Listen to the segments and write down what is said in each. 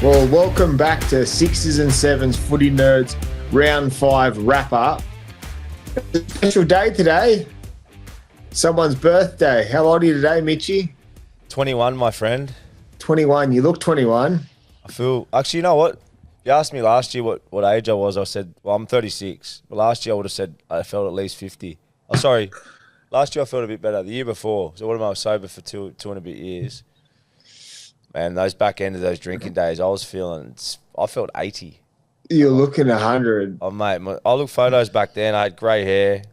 Well, welcome back to Sixes and Sevens Footy Nerds Round 5 wrap-up. It's a special day today. Someone's birthday. How old are you today, Mitchie? 21, my friend. 21. You look 21. I feel... Actually, you know what? You asked me last year what age I was. I said, well, I'm 36. But last year I would have said I felt at least 50. Oh, sorry. Last year I felt a bit better. The year before. So what am I sober for two and a bit years? Man, those back end of those drinking days, I felt 80. You're looking 100. Oh, mate, I look photos back then. I had grey hair.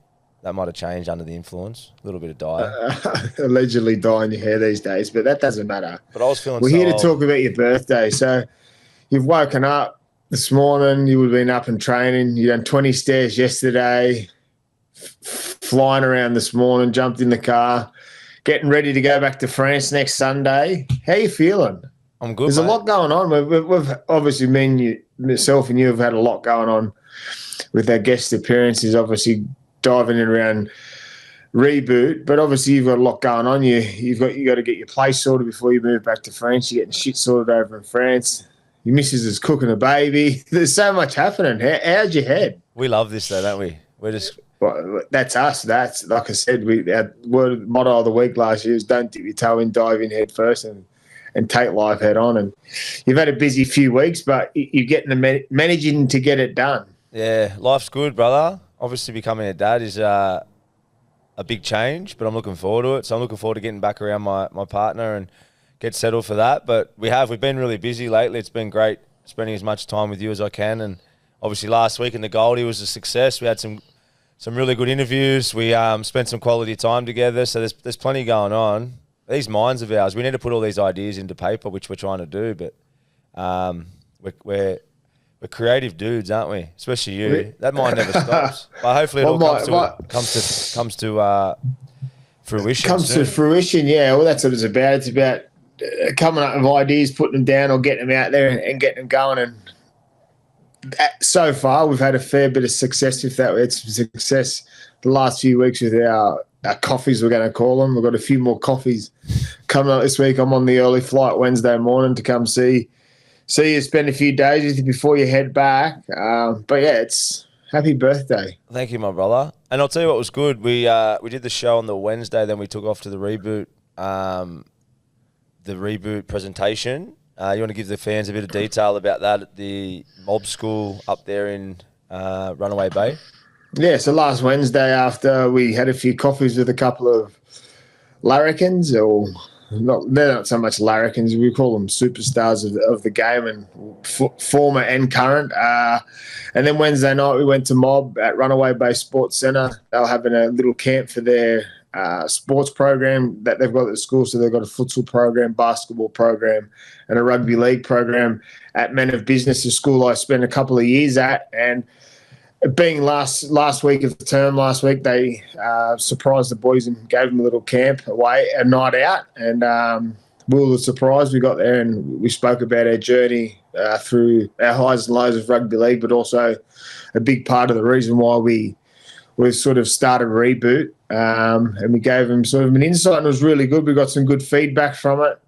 That might have changed under the influence. A little bit of dye. Allegedly dyeing your hair these days, but that doesn't matter. But I was feeling We're so here to old. talk about your birthday. So you've woken up this morning. You would have been up and training. You done 20 stairs yesterday, flying around this morning, jumped in the car, getting ready to go back to France next Sunday. How you feeling? I'm good, There's mate. a lot going on. We've obviously, myself and you have had a lot going on with our guest appearances, obviously diving in around reboot, but obviously you've got a lot going on. You got to get your place sorted before you move back to France. You're getting shit sorted over in France. Your missus is cooking a baby. There's so much happening. How's your head? We love this, though, don't we? We're just... Well, that's us. That's, like I said, our motto of the week last year is don't dip your toe in, dive in head first and take life head on. And you've had a busy few weeks, but you're getting managing to get it done. Yeah, life's good, brother. Obviously, becoming a dad is a big change, but I'm looking forward to it. So I'm looking forward to getting back around my partner and get settled for that. But we've been really busy lately. It's been great spending as much time with you as I can. And obviously last week in the Goldie was a success. We had some really good interviews. We spent some quality time together. So there's plenty going on. These minds of ours, we need to put all these ideas into paper, which we're trying to do. But we're creative dudes, aren't we? Especially you. That mind never stops. But hopefully it all comes to fruition. Comes to fruition, yeah. Well, that's what it's about. It's about coming up with ideas, putting them down, or getting them out there and getting them going. And so far, we've had a fair bit of success with that. It's success the last few weeks with our coffees, we're going to call them. We've got a few more coffees coming up this week. I'm on the early flight Wednesday morning to come see you, spend a few days with you before you head back. But yeah, it's happy birthday. Thank you, my brother. And I'll tell you what was good. We did the show on the Wednesday, then we took off to the reboot presentation. You want to give the fans a bit of detail about that at the mob school up there in Runaway Bay? Yeah, so last Wednesday after we had a few coffees with a couple of larrikins, they're not so much larrikins, we call them superstars of the game and former and current. And then Wednesday night we went to Mob at Runaway Bay Sports Centre. They were having a little camp for their sports program that they've got at the school. So they've got a futsal program, basketball program, and a rugby league program at Men of Business, a school I spent a couple of years at. And being last week of the term, last week they surprised the boys and gave them a little camp away, a night out, and we were surprised. We got there and we spoke about our journey through our highs and lows of rugby league, but also a big part of the reason why we sort of started Reboot, and we gave them sort of an insight, and it was really good. We got some good feedback from it.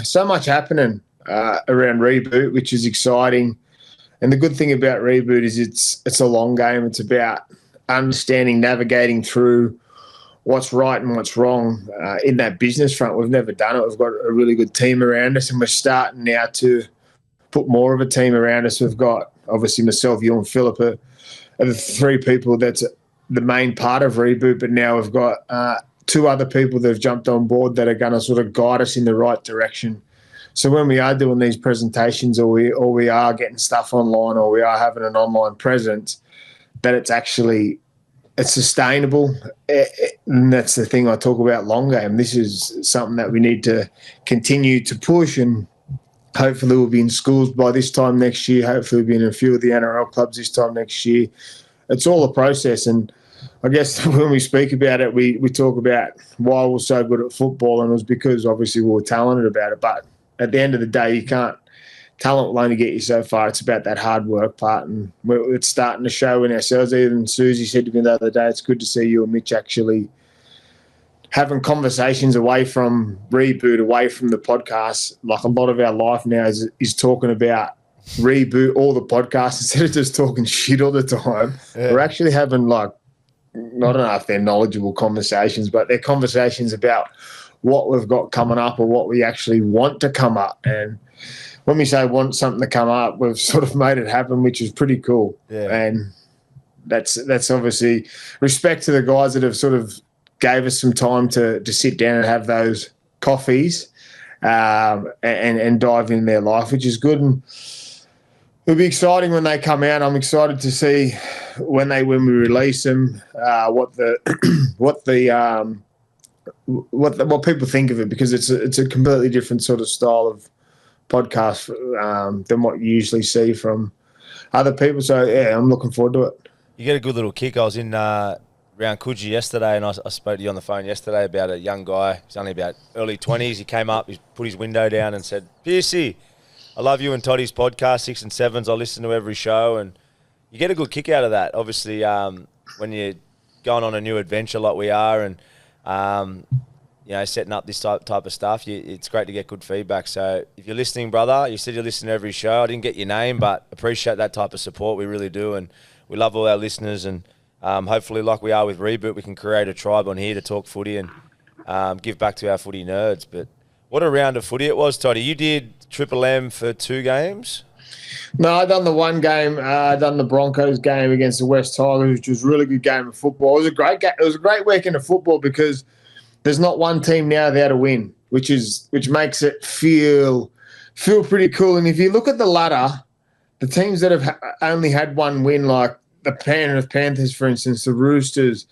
So much happening around Reboot, which is exciting. And the good thing about Reboot is it's a long game. It's about understanding, navigating through what's right and what's wrong in that business front. We've never done it. We've got a really good team around us, and we're starting now to put more of a team around us. We've got, obviously, myself, you and Philip are the three people that's the main part of Reboot, but now we've got two other people that have jumped on board that are going to sort of guide us in the right direction. So when we are doing these presentations or we are getting stuff online or we are having an online presence, that it's sustainable. And that's the thing I talk about long game. This is something that we need to continue to push, and hopefully we'll be in schools by this time next year. Hopefully we'll be in a few of the NRL clubs this time next year. It's all a process, and I guess when we speak about it, we talk about why we're so good at football, and it was because obviously we were talented about it. But at the end of the day, talent will only get you so far. It's about that hard work part, and it's starting to show in ourselves. Even Susie said to me the other day, it's good to see you and Mitch actually having conversations away from Reboot, away from the podcast. Like a lot of our life now is talking about Reboot all the podcasts instead of just talking shit all the time. Yeah. We're actually having like, I don't know if they're knowledgeable conversations, but they're conversations about what we've got coming up or what we actually want to come up. And when we say want something to come up, we've sort of made it happen, which is pretty cool. Yeah. And that's obviously respect to the guys that have sort of gave us some time to sit down and have those coffees and dive in their life, which is good. And it'll be exciting when they come out. I'm excited to see when we release them, what people think of it, because it's a completely different sort of style of podcast than what you usually see from other people. So yeah, I'm looking forward to it. You get a good little kick. I was in around Coogee yesterday, and I spoke to you on the phone yesterday about a young guy. He's only about early 20s. He came up, he put his window down and said, "Piercy, I love you and Toddy's podcast, 6 and 7s. I listen to every show." And you get a good kick out of that. Obviously, when you're going on a new adventure like we are and, setting up this type of stuff, it's great to get good feedback. So if you're listening, brother, you said you listen to every show. I didn't get your name, but appreciate that type of support. We really do. And we love all our listeners. And hopefully, like we are with Reboot, we can create a tribe on here to talk footy and give back to our footy nerds. But what a round of footy it was, Toddy. You did Triple M for 2 games? No, I done the 1 game. I done the Broncos game against the West Tigers, which was a really good game of football. It was a great game. It was a great weekend of football because there's not one team now there to win, which makes it feel pretty cool. And if you look at the ladder, the teams that have only had 1 win, like the Panthers, for instance, the Roosters,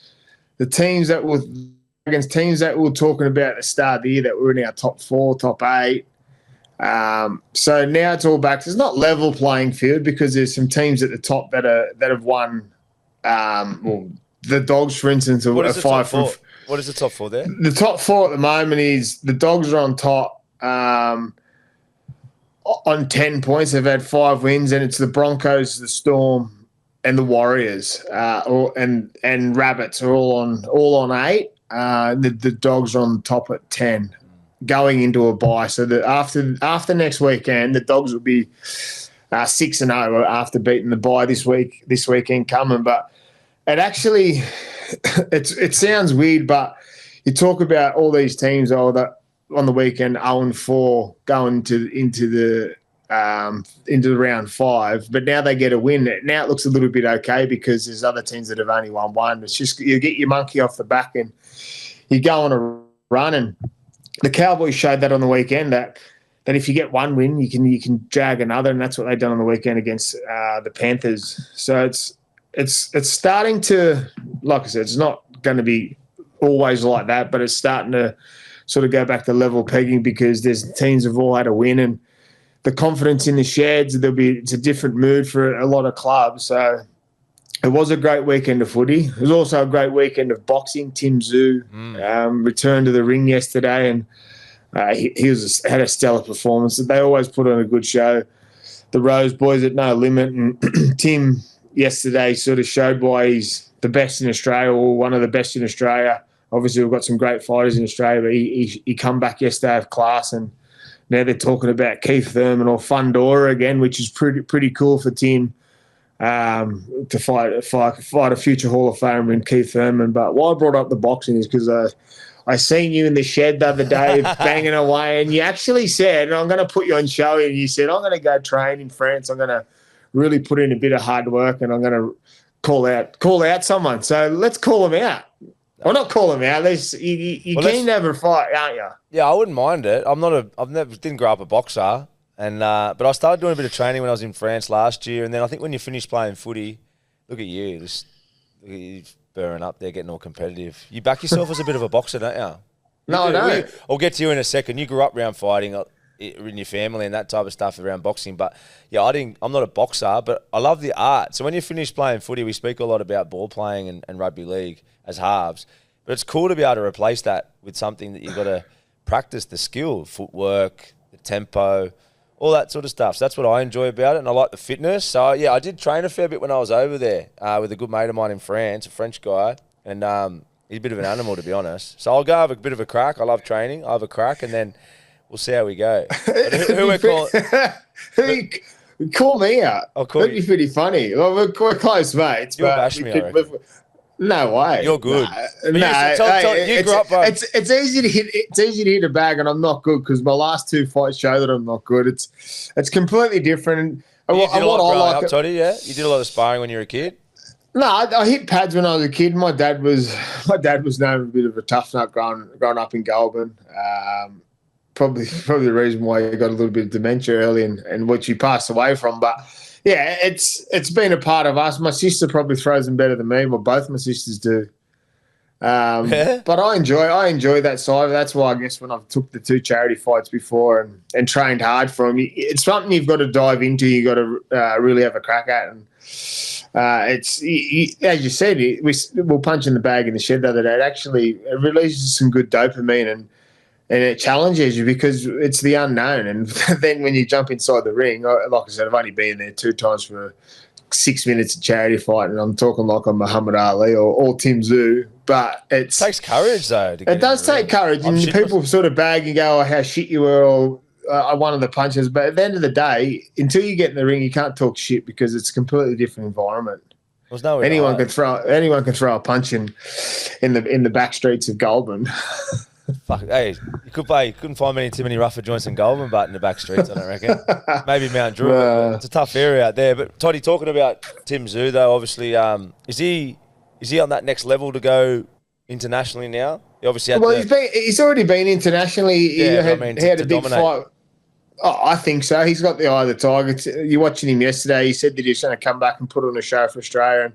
the teams that were against teams that we were talking about at the start of the year that were in our top 4, top 8. So now it's all back. It's not level playing field because there's some teams at the top that have won. The Dogs, for instance, are 5 from. What is the top 4 there? The top 4 at the moment is the Dogs are on top on 10 points. They've had 5 wins, and it's the Broncos, the Storm, and the Warriors, and Rabbits are all on 8. The Dogs are on top at 10, going into a bye. So that after next weekend, the Dogs will be 6-0 after beating the bye this weekend coming. But it actually, it sounds weird, but you talk about all these teams that on the weekend 0-4 going into the round 5, but now they get a win. Now it looks a little bit okay because there's other teams that have only won 1. It's just you get your monkey off the back and you go on a run. And the Cowboys showed that on the weekend that if you get 1 win, you can drag another, and that's what they've done on the weekend against the Panthers. So it's starting to, like I said, it's not going to be always like that, but it's starting to sort of go back to level pegging because there's teams have all had a win, and the confidence in the sheds, it's a different mood for a lot of clubs. So it was a great weekend of footy. It was also a great weekend of boxing. Tim Zhu returned to the ring yesterday, and he had a stellar performance. They always put on a good show. The Rose boys at No Limit, and Tim yesterday sort of showed why he's the best in Australia, or one of the best in Australia. Obviously, we've got some great fighters in Australia, but he come back yesterday of class, and now they're talking about Keith Thurman or Fundora again, which is pretty cool for Tim to fight a future Hall of Famer in Keith Thurman. But why I brought up the boxing is because I seen you in the shed the other day banging away, and you actually said, and I'm going to put you on show, and you said, I'm going to go train in France. I'm going to really put in a bit of hard work, and I'm going to call out someone. So let's call him out. Well, not call him out. You can never fight, aren't you? Yeah, I wouldn't mind it. Didn't grow up a boxer, and but I started doing a bit of training when I was in France last year, and then I think when you finish playing footy, look at you, you burning up there, getting all competitive. You back yourself as a bit of a boxer, don't you? No, I don't. I'll get to you in a second. You grew up around fighting in your family and that type of stuff around boxing, but yeah, I'm not a boxer, but I love the art. So when you finish playing footy, we speak a lot about ball playing and rugby league as halves, but it's cool to be able to replace that with something that you've got to practice the skill, footwork, the tempo, all that sort of stuff. So that's what I enjoy about it, and I like the fitness. So yeah, I did train a fair bit when I was over there with a good mate of mine in France, a French guy, and He's a bit of an animal, to be honest. So I'll go have a bit of a crack. I love training. I'll have a crack, and then we'll see how we go. Who we're calling? Call me out. I'll call That'd you. be pretty funny. Well, we're close mates. You'll but bash me, I reckon. No way. You're good. No, you grew up, bro. It's easy to hit. It's easy to hit a bag, and I'm not good because my last 2 fights show that I'm not good. It's completely different. You did a lot growing up, Toddy, yeah? You did a lot of sparring when you were a kid? No, I hit pads when I was a kid. My dad was known a bit of a tough nut growing up in Goulburn. Probably the reason why he got a little bit of dementia early and which he passed away from. But yeah, it's been a part of us. My sister probably throws them better than me. Well, both my sisters do. But I enjoy that side. That's why I guess when I've took the 2 charity fights before and trained hard for them, it's something you've got to dive into. You got to really have a crack at. And it's as you said, we'll punch in the bag in the shed the other day. It releases some good dopamine and it challenges you because it's the unknown. And then when you jump inside the ring, like I said, I've only been there 2 times for 6 minutes of charity fight, and I'm talking like I'm Muhammad Ali or Tim Tszyu. But it takes courage, though. It does take courage, and people sort of bag and go, "Oh, how shit you were," or "I won the punches." But at the end of the day, until you get in the ring, you can't talk shit because it's a completely different environment. Anyone can throw a punch in the back streets of Goulburn. Fuck, hey, you couldn't find too many rougher joints in Goulburn, but in the back streets, I don't reckon. Maybe Mount Druitt. It's a tough area out there. But Toddy, talking about Tim Tszyu, though, obviously, is he on that next level to go internationally now? He obviously had he's already been internationally. He had a big fight. Oh, I think so. He's got the eye of the tiger. You're watching him yesterday. He said that he was going to come back and put on a show for Australia. And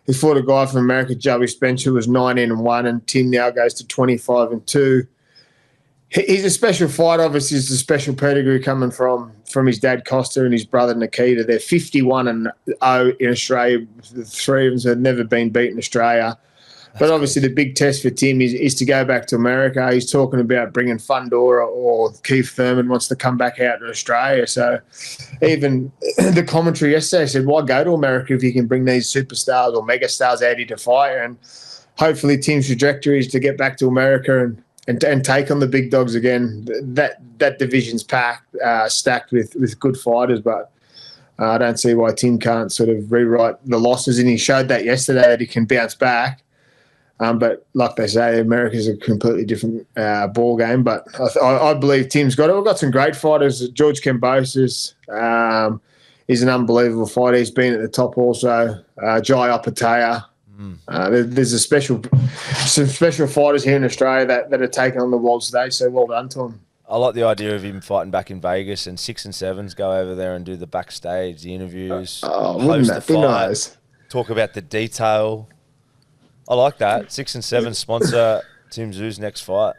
he fought a guy from America, Joey Spencer, who was 19-1, and Tim now goes to 25-2. He's a special fighter. Obviously, it's a special pedigree coming from his dad Costa and his brother Nikita. They're 51-0 in Australia. The 3 of them have never been beaten in Australia. But obviously, the big test for Tim is to go back to America. He's talking about bringing Fundora or Keith Thurman wants to come back out to Australia. So even the commentary yesterday said, why go to America if you can bring these superstars or megastars out here to fight? And hopefully Tim's trajectory is to get back to America and take on the big dogs again. That division's stacked with good fighters, but I don't see why Tim can't sort of rewrite the losses. And he showed that yesterday that he can bounce back. But like they say, America's a completely different ball game. But I believe Tim's got it. We've got some great fighters. George Kambosos is an unbelievable fighter. He's been at the top also. Jai Opataya. There's some special fighters here in Australia that are taking on the world stage. So well done to them. I like the idea of him fighting back in Vegas and 6 and 7s go over there and do the backstage, the interviews. Wouldn't that be nice? Talk about the detail. I like that. 6 and 7 sponsor Tim Tszyu's next fight.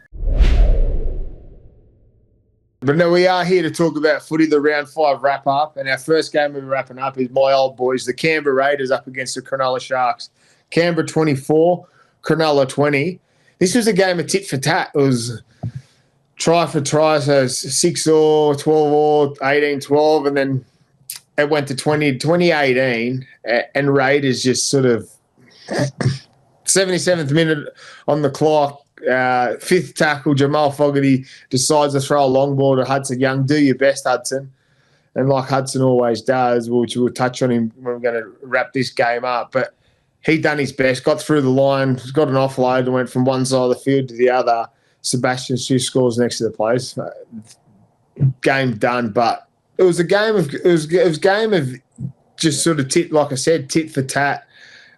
But no, we are here to talk about footy, the round 5 wrap up. And our first game we're wrapping up is my old boys, the Canberra Raiders up against the Cronulla Sharks. Canberra 24, Cronulla 20. This was a game of tit for tat. It was try for try, so 6-all, 12-all, 18-12, and then it went to 2018, and Raiders just sort of 77th minute on the clock, 5th tackle, Jamal Fogarty decides to throw a long ball to Hudson Young. Do your best, Hudson. And like Hudson always does, which we'll touch on him when we're going to wrap this game up, but he done his best, got through the line, got an offload and went from one side of the field to the other. Sebastian Sue scores next to the place. Game done, but it was a game of just sort of tit for tat.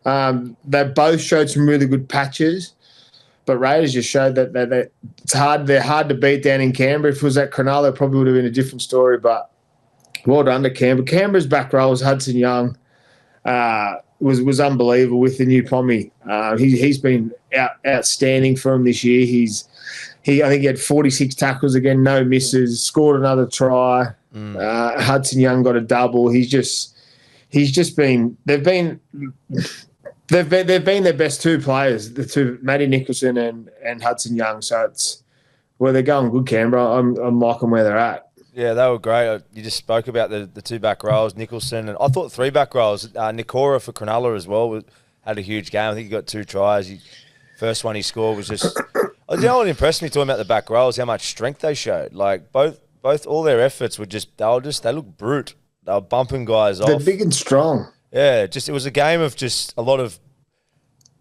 They both showed some really good patches, but Raiders just showed that it's hard. They're hard to beat down in Canberra. If it was at Cronulla, it probably would have been a different story. But well done to Canberra. Canberra's back row was Hudson Young. Was unbelievable with the new Pommy. He's been outstanding for him this year. I think he had 46 tackles again, no misses, scored another try. Hudson Young got a double. He's just been. They've been their best 2 players, the 2, Matty Nicholson and Hudson Young. So they're going good, Canberra. I'm liking where they're at. Yeah, they were great. You just spoke about the 2 back rows, Nicholson, and I thought 3 back rows. Nikora for Cronulla as well had a huge game. I think he got 2 tries. First one he scored was just. You know what impressed me talking about the back row is how much strength they showed. Like both all their efforts were they looked brute. They were bumping guys off. They're big and strong. Yeah, it was a game of just a lot of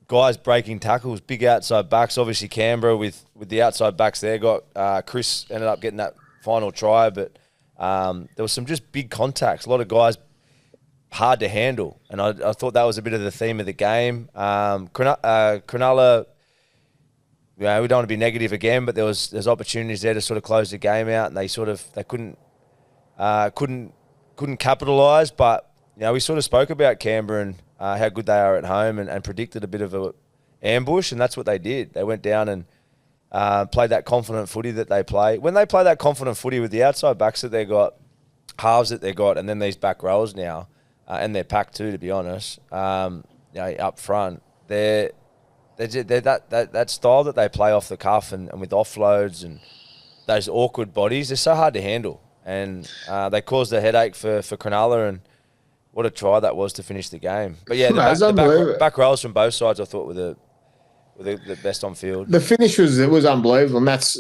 guys breaking tackles, big outside backs. Obviously Canberra with the outside backs there got Chris ended up getting that final try, but there was some just big contacts. A lot of guys hard to handle, and I thought that was a bit of the theme of the game. Cronulla. We don't want to be negative again, but there's opportunities there to sort of close the game out, and they couldn't capitalise. But we sort of spoke about Canberra and how good they are at home, and predicted a bit of a ambush, and that's what they did. They went down and played that confident footy that they play. When they play that confident footy with the outside backs that they got, halves that they got, and then these back rows now, and they're packed too, to be honest. Up front, they're that style that they play off the cuff and with offloads and those awkward bodies, they're so hard to handle. And they caused a headache for Cronulla, and what a try that was to finish the game. But yeah, the back rows from both sides I thought were the best on field. The finish was unbelievable, and that's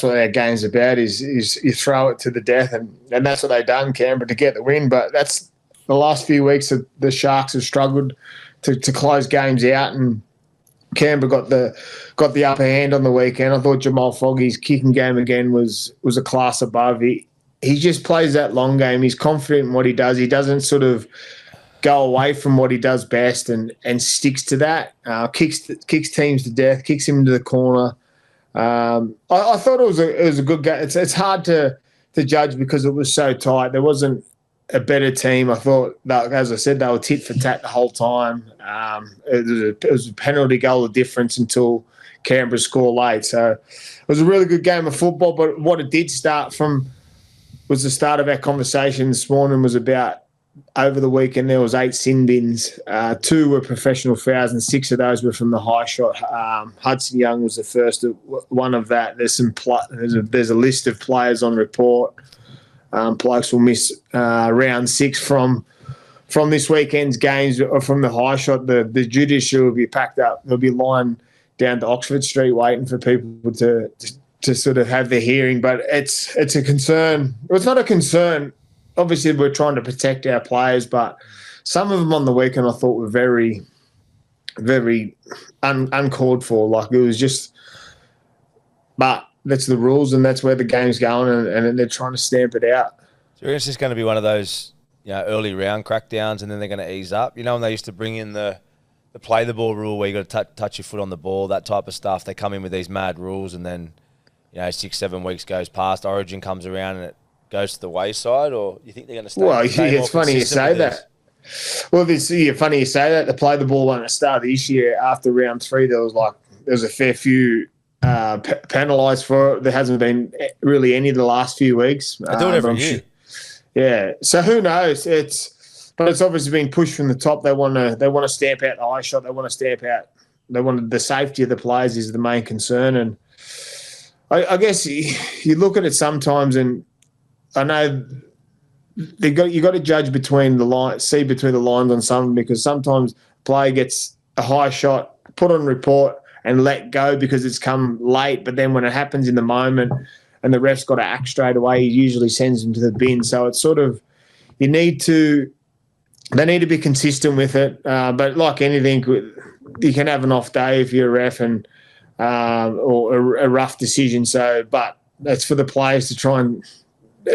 what our game's about is you throw it to the death, and that's what they done, Canberra, to get the win. But that's the last few weeks that the Sharks have struggled to close games out, and Canberra got the upper hand on the weekend. I thought Jamal Foggy's kicking game again was a class above. He just plays that long game. He's confident in what he does. He doesn't sort of go away from what he does best and sticks to that. Kicks teams to death. Kicks him into the corner. I thought it was a good game. It's hard to judge because it was so tight. There wasn't a better team. I thought that, as I said, they were tit for tat the whole time. It was a penalty goal of difference until Canberra scored late. So it was a really good game of football. But what it did start from was the start of our conversation this morning was about over the weekend there was 8 sin bins. 2 were professional fouls and 6 of those were from the high shot. Hudson Young was the first one of that. There's a list of players on report. Blokes will miss round 6 from this weekend's games or from the high shot. The judiciary will be packed up. They'll be lying down to Oxford Street waiting for people to sort of have their hearing. But it's a concern. Well, it's not a concern. Obviously, we're trying to protect our players, but some of them on the weekend I thought were very, very uncalled for. Like it was just, but that's the rules and that's where the game's going, and they're trying to stamp it out. So it's just going to be one of those early round crackdowns, and then they're going to ease up. When they used to bring in the play the ball rule where you got to touch your foot on the ball, that type of stuff, they come in with these mad rules, and then 6-7 weeks goes past, Origin comes around and it goes to the wayside, or you think they're going to stay? Well, it's funny you say that. Well, funny you say that. The play the ball one at the start of this year, after round 3, there was a fair few penalised for it. There hasn't been really any of the last few weeks. They do it every year. Yeah. So who knows? But it's obviously been pushed from the top. They want to stamp out the high shot. They want to stamp out. They want the safety of the players is the main concern. And I guess you look at it sometimes, and I know you got to judge between the lines, see between the lines on some, because sometimes a player gets a high shot, put on report, and let go because it's come late. But then when it happens in the moment and the ref's got to act straight away, he usually sends him to the bin. So it's sort of they need to be consistent with it. But like anything, you can have an off day if you're a ref and or a rough decision. So, but that's for the players to try and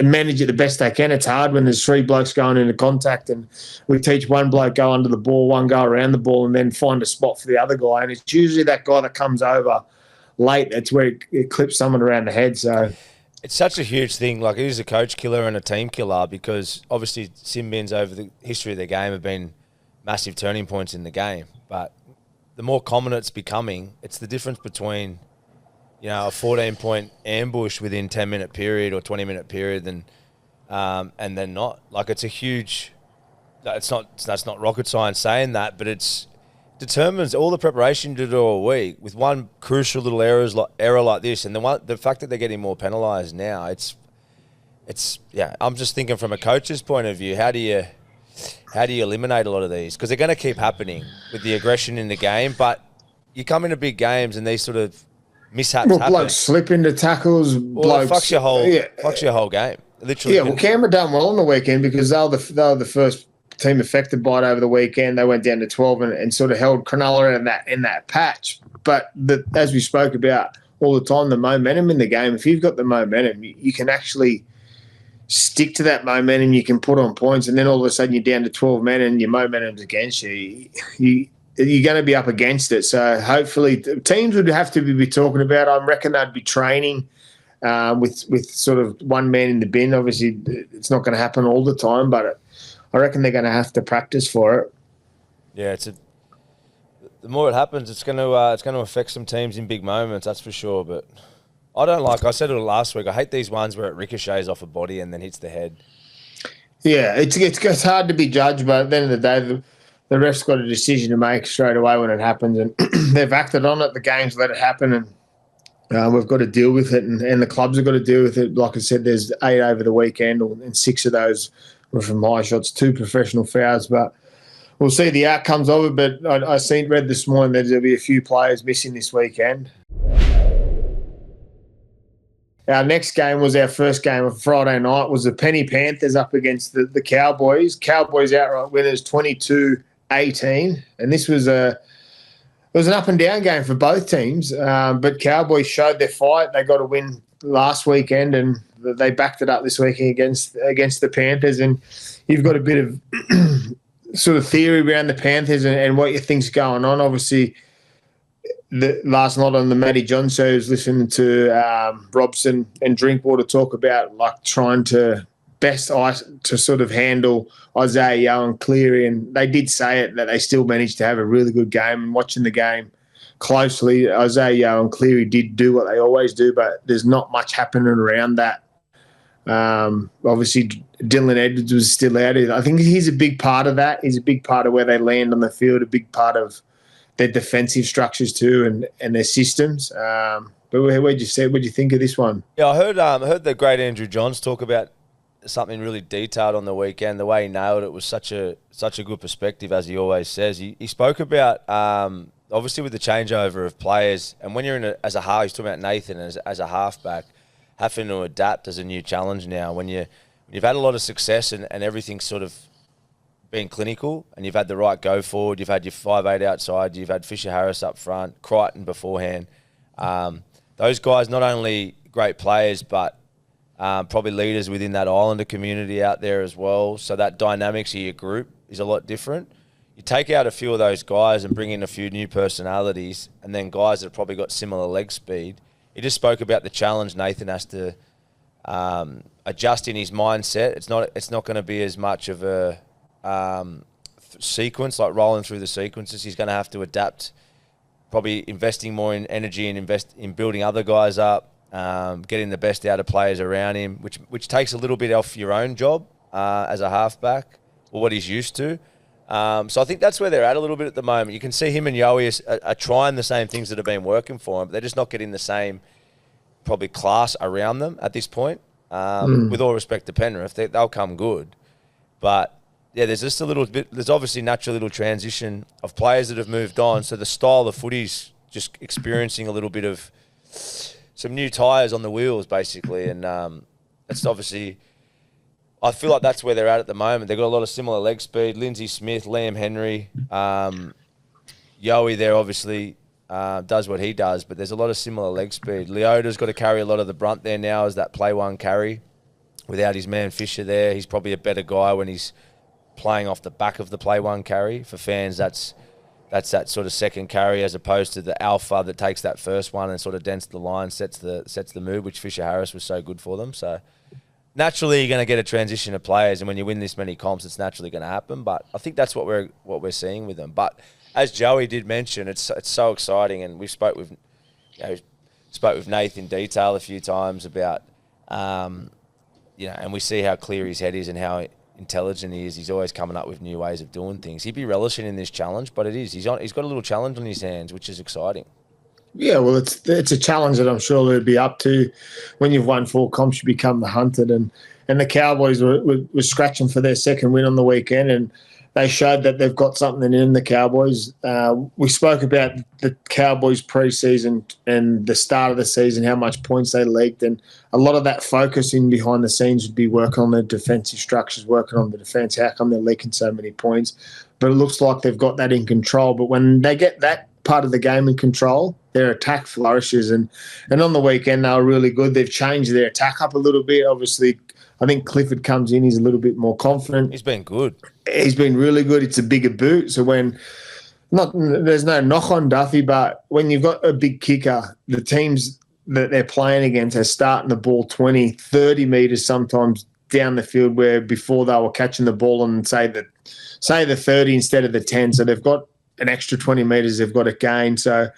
manage it the best they can. It's hard when there's 3 blokes going into contact, and we teach one bloke go under the ball, one go around the ball, and then find a spot for the other guy. And it's usually that guy that comes over late. That's where it clips someone around the head. So it's such a huge thing. Like, it is a coach killer and a team killer, because obviously sin bins over the history of the game have been massive turning points in the game. But the more common it's becoming, it's the difference between a 14-point ambush within 10-minute period or 20-minute period, and then not. Like, it's a huge. That's not rocket science saying that, but it's determines all the preparation you do all week with one crucial little error like this, and the fact that they're getting more penalised now. It's I'm just thinking from a coach's point of view, how do you eliminate a lot of these, because they're going to keep happening with the aggression in the game, but you come into big games and these sort of mishaps Well, happen. blokes slip into tackles. Well, it Blokes, fucks your whole game. Literally. Yeah, well, Canberra done well on the weekend because they were the first team affected by it over the weekend. They went down to 12 and sort of held Cronulla in that patch. But as we spoke about all the time, the momentum in the game, if you've got the momentum, you can actually stick to that momentum. You can put on points, and then all of a sudden you're down to 12 men and your momentum's against you. You're going to be up against it. So hopefully teams would have to be talking about. I reckon they'd be training with sort of one man in the bin. Obviously, it's not going to happen all the time, but I reckon they're going to have to practice for it. Yeah, the more it happens, it's going to affect some teams in big moments. That's for sure. But I don't like. I said it last week. I hate these ones where it ricochets off a body and then hits the head. Yeah, it's hard to be judged, but at the end of the day, the ref's got a decision to make straight away when it happens, and they've acted on it. The game's let it happen, and we've got to deal with it, and the clubs have got to deal with it. Like I said, there's 8 over the weekend, and 6 of those were from high shots, 2 professional fouls. But we'll see the outcomes of it. But I read this morning that there'll be a few players missing this weekend. Our next game was our first game of Friday night. Was the Penny Panthers up against the Cowboys. Cowboys outright winners 22-18, and this was an up and down game for both teams. But Cowboys showed their fight. They got a win last weekend, and they backed it up this weekend against the Panthers. And you've got a bit of sort of theory around the Panthers and what you think's going on. Obviously, last night on the Matty John show, I was listening to Robson and Drinkwater talk about like trying to best to sort of handle Isaiah Yeo and Cleary, and they did say it that they still managed to have a really good game. And watching the game closely, Isaiah Yeo and Cleary did do what they always do, but there's not much happening around that. Obviously, Dylan Edwards was still out. I think he's a big part of that. He's a big part of where they land on the field, a big part of their defensive structures too, and their systems. But what'd you think of this one? Yeah, I heard the great Andrew Johns talk about something really detailed on the weekend. The way he nailed it was such a good perspective, as he always says. He spoke about obviously with the changeover of players, and when you're as a half, he's talking about Nathan as a halfback, having to adapt as a new challenge now. When you've had a lot of success and everything's sort of been clinical, and you've had the right go forward, you've had your 5'8" outside, you've had Fisher Harris up front, Crichton beforehand. Those guys, not only great players, but probably leaders within that Islander community out there as well. So that dynamics of your group is a lot different. You take out a few of those guys and bring in a few new personalities, and then guys that have probably got similar leg speed. He just spoke about the challenge Nathan has to adjust in his mindset. It's not going to be as much of a sequence, like rolling through the sequences. He's going to have to adapt, probably investing more in energy and invest in building other guys up, getting the best out of players around him, which takes a little bit off your own job as a halfback or what he's used to. So I think that's where they're at a little bit at the moment. You can see him and Yowie are trying the same things that have been working for him, but they're just not getting the same probably class around them at this point. With all respect to Penrith, they'll come good. But yeah, there's just a little bit, there's obviously natural little transition of players that have moved on. So the style of footy's just experiencing a little bit of some new tyres on the wheels, basically. And it's obviously, I feel like that's where they're at the moment. They've got a lot of similar leg speed. Lindsay Smith, Liam Henry, Yowie there obviously does what he does, but there's a lot of similar leg speed. Leota's got to carry a lot of the brunt there now as that play one carry. Without his man Fisher there, he's probably a better guy when he's playing off the back of the play one carry. For fans, that's that sort of second carry as opposed to the alpha that takes that first one and sort of dents the line, sets the move, which Fisher Harris was so good for them. So naturally, you're going to get a transition of players, and when you win this many comps, it's naturally going to happen. But I think that's what we're seeing with them. But as Joey did mention, it's so exciting, and we spoke with Nath in detail a few times about and we see how clear his head is and how intelligent he is. He's always coming up with new ways of doing things. He'd be relishing in this challenge, but it is. He's got a little challenge on his hands, which is exciting. Yeah, well, it's a challenge that I'm sure they'd be up to. When you've won 4 comps, you become the hunted, and the Cowboys were scratching for their second win on the weekend, and they showed that they've got something in the Cowboys. We spoke about the Cowboys pre-season and the start of the season, how much points they leaked, and a lot of that focus in behind the scenes would be working on their defensive structures, working on the defense. How come they're leaking so many points? But it looks like they've got that in control. But when they get that part of the game in control, their attack flourishes. And on the weekend, they were really good. They've changed their attack up a little bit. Obviously, I think Clifford comes in, he's a little bit more confident. He's been good. He's been really good. It's a bigger boot. So there's no knock on Duffy, but when you've got a big kicker, the teams that they're playing against are starting the ball 20, 30 metres sometimes down the field, where before they were catching the ball and say the 30 instead of the 10. So they've got an extra 20 metres they've got to gain. So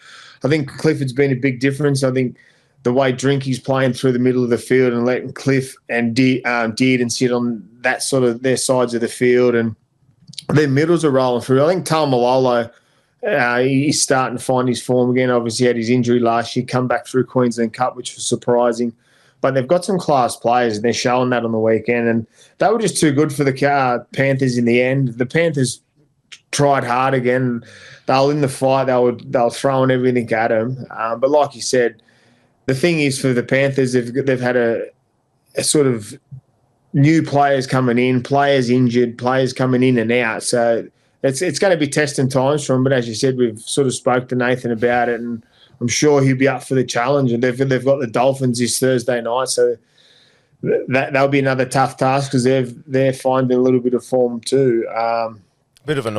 I think Clifford's been a big difference. I think the way Drinky's playing through the middle of the field and letting Cliff and Dearden sit on that sort of their sides of the field, and their middles are rolling through. I think Taumalolo, he's starting to find his form again. Obviously, he had his injury last year, come back through Queensland Cup, which was surprising. But they've got some class players, and they're showing that on the weekend. And they were just too good for the Panthers in the end. The Panthers tried hard again. They were in the fight. They were throwing everything at them. But like you said, the thing is for the Panthers, they've had a sort of new players coming in, players injured, players coming in and out. So it's going to be testing times for them. But as you said, we've sort of spoke to Nathan about it, and I'm sure he'll be up for the challenge. And they've got the Dolphins this Thursday night, so that'll be another tough task because they're finding a little bit of form too. Bit of an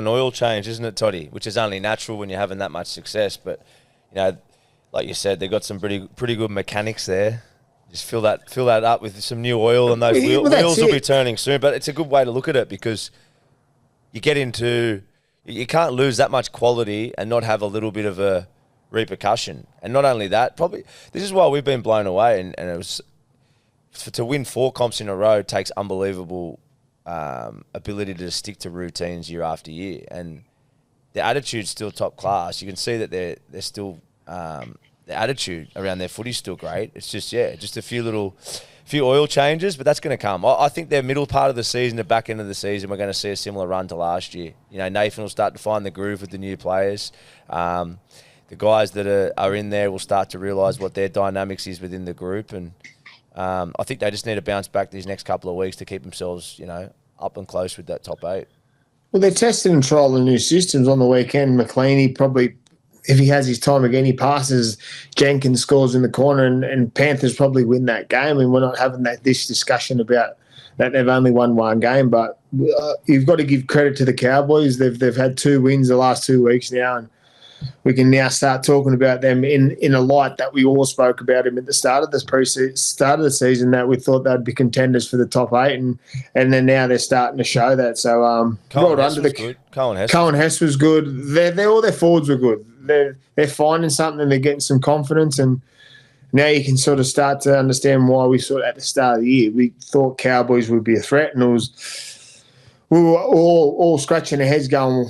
oil change, isn't it, Toddy? Which is only natural when you're having that much success. But like you said, they've got some pretty good mechanics there. Just fill that up with some new oil, and those wheels will be turning soon. But it's a good way to look at it because you can't lose that much quality and not have a little bit of a repercussion. And not only that, probably this is why we've been blown away. And it was to win 4 comps in a row takes unbelievable ability to stick to routines year after year, and their attitude's still top class. You can see that they're still the attitude around their footy's still great. It's just a few oil changes, but that's going to come. I think their middle part of the season, the back end of the season, we're going to see a similar run to last year. Nathan will start to find the groove with the new players. The guys that are in there will start to realise what their dynamics is within the group, and I think they just need to bounce back these next couple of weeks to keep themselves, up and close with that top 8. Well, they're testing and trialling new systems on the weekend. McLean, probably, if he has his time again, he passes, Jenkins scores in the corner, and Panthers probably win that game. And we're not having this discussion about that they've only won one game, but you've got to give credit to the Cowboys. They've had 2 wins the last 2 weeks now, and we can now start talking about them in a light that we all spoke about them at the start of the season, that we thought they'd be contenders for the top 8, and then now they're starting to show that. So Cohen Hess was good. All their forwards were good. They're finding something. They're getting some confidence, and now you can sort of start to understand why we sort of at the start of the year we thought Cowboys would be a threat, and we were all scratching our heads going,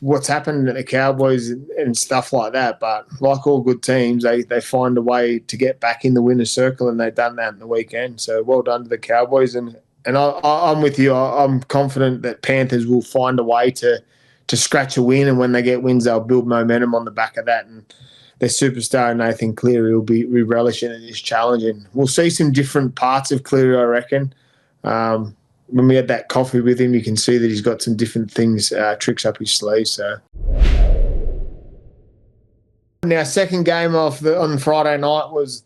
what's happened to the Cowboys and stuff like that. But like all good teams, they find a way to get back in the winner's circle, and they've done that in the weekend. So well done to the Cowboys. And I'm with you. I'm confident that Panthers will find a way to scratch a win, and when they get wins, they'll build momentum on the back of that. And their superstar, Nathan Cleary, will be relishing in this challenge. And we'll see some different parts of Cleary, I reckon. When we had that coffee with him, you can see that he's got some different things, tricks up his sleeve. So now, second game on Friday night was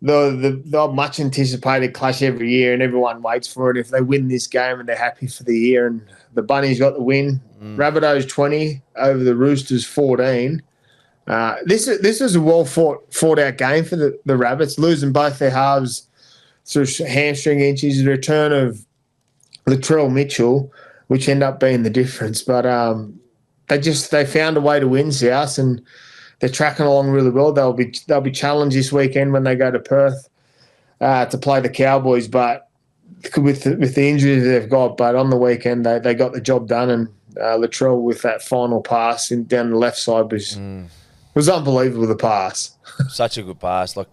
the much anticipated clash every year, and everyone waits for it. If they win this game, and they're happy for the year, and the Bunnies got the win. Rabbitohs 20 over the Roosters 14. This is a well fought out game for the Rabbits, losing both their halves through hamstring injuries. The return of Latrell Mitchell, which ended up being the difference. But they found a way to win, South, and they're tracking along really well. They'll be challenged this weekend when they go to Perth to play the Cowboys, but with the injuries they've got. But on the weekend, they got the job done, and Latrell with that final pass down the left side was unbelievable, the pass. Such a good pass. Like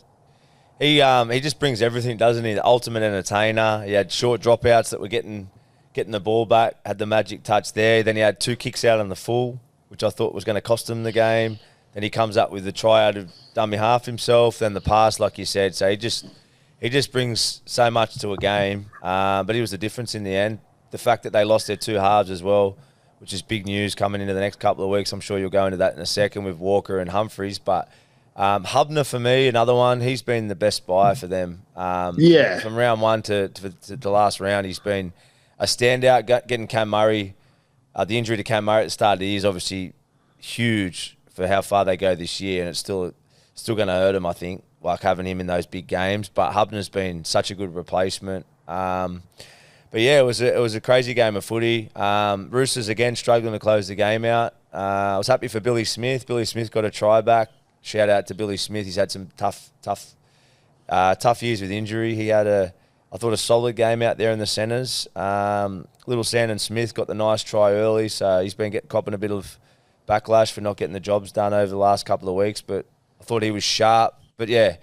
he just brings everything, doesn't he? The ultimate entertainer. He had short dropouts that were getting getting the ball back, had the magic touch there. Then he had 2 kicks out on the full, which I thought was going to cost him the game. Then he comes up with the try out of dummy half himself, then the pass, like you said. So he just brings so much to a game. But he was the difference in the end. The fact that they lost their 2 halves as well, which is big news coming into the next couple of weeks. I'm sure you'll go into that in a second with Walker and Humphries. But Hubner, for me, another one, he's been the best buy for them. From round 1 to the last round, he's been a standout. Getting Cam Murray, the injury to Cam Murray at the start of the year is obviously huge for how far they go this year, and it's still going to hurt him, I think, like having him in those big games. But Hubner's been such a good replacement. But yeah, it was a crazy game of footy. Roosters again struggling to close the game out. I was happy for Billy Smith. Billy Smith got a try back. Shout out to Billy Smith. He's had some tough years with injury. He had a solid game out there in the centres. Little Sandon Smith got the nice try early, so he's been copping a bit of backlash for not getting the jobs done over the last couple of weeks, but I thought he was sharp. But yeah,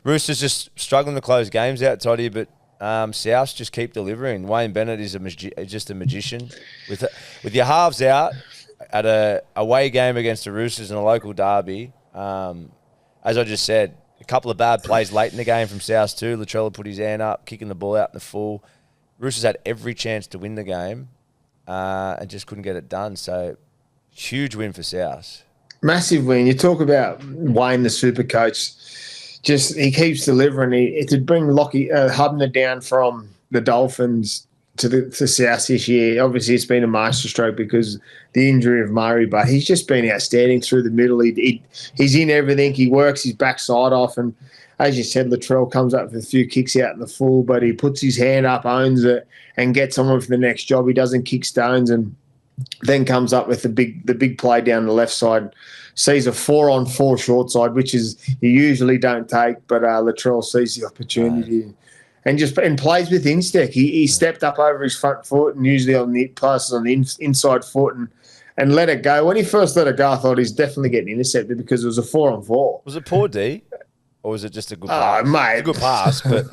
Roosters just struggling to close games out, Toddy, but Souths just keep delivering. Wayne Bennett is just a magician. With your halves out at a away game against the Roosters in a local derby, as I just said, a couple of bad plays late in the game from Souths too. Latrell put his hand up, kicking the ball out in the full. Roosters had every chance to win the game and just couldn't get it done. So huge win for South. Massive win. You talk about Wayne, the super coach. Just he keeps delivering. To bring Lockie Hubner down from the Dolphins to South this year. Obviously, it's been a masterstroke because the injury of Murray, but he's just been outstanding through the middle. He's in everything. He works his backside off, and as you said, Latrell comes up with a few kicks out in the full, but he puts his hand up, owns it, and gets on for the next job. He doesn't kick stones and then comes up with the big play down the left side, sees a 4-on-4 short side, which is you usually don't take, but Latrell sees the opportunity and plays with instinct. He stepped up over his front foot and usually on the passes on the inside foot and let it go. When he first let it go, I thought he's definitely getting intercepted because it was a 4-on-4. Was it poor D? Or was it just a good pass? Mate. It's a good pass, but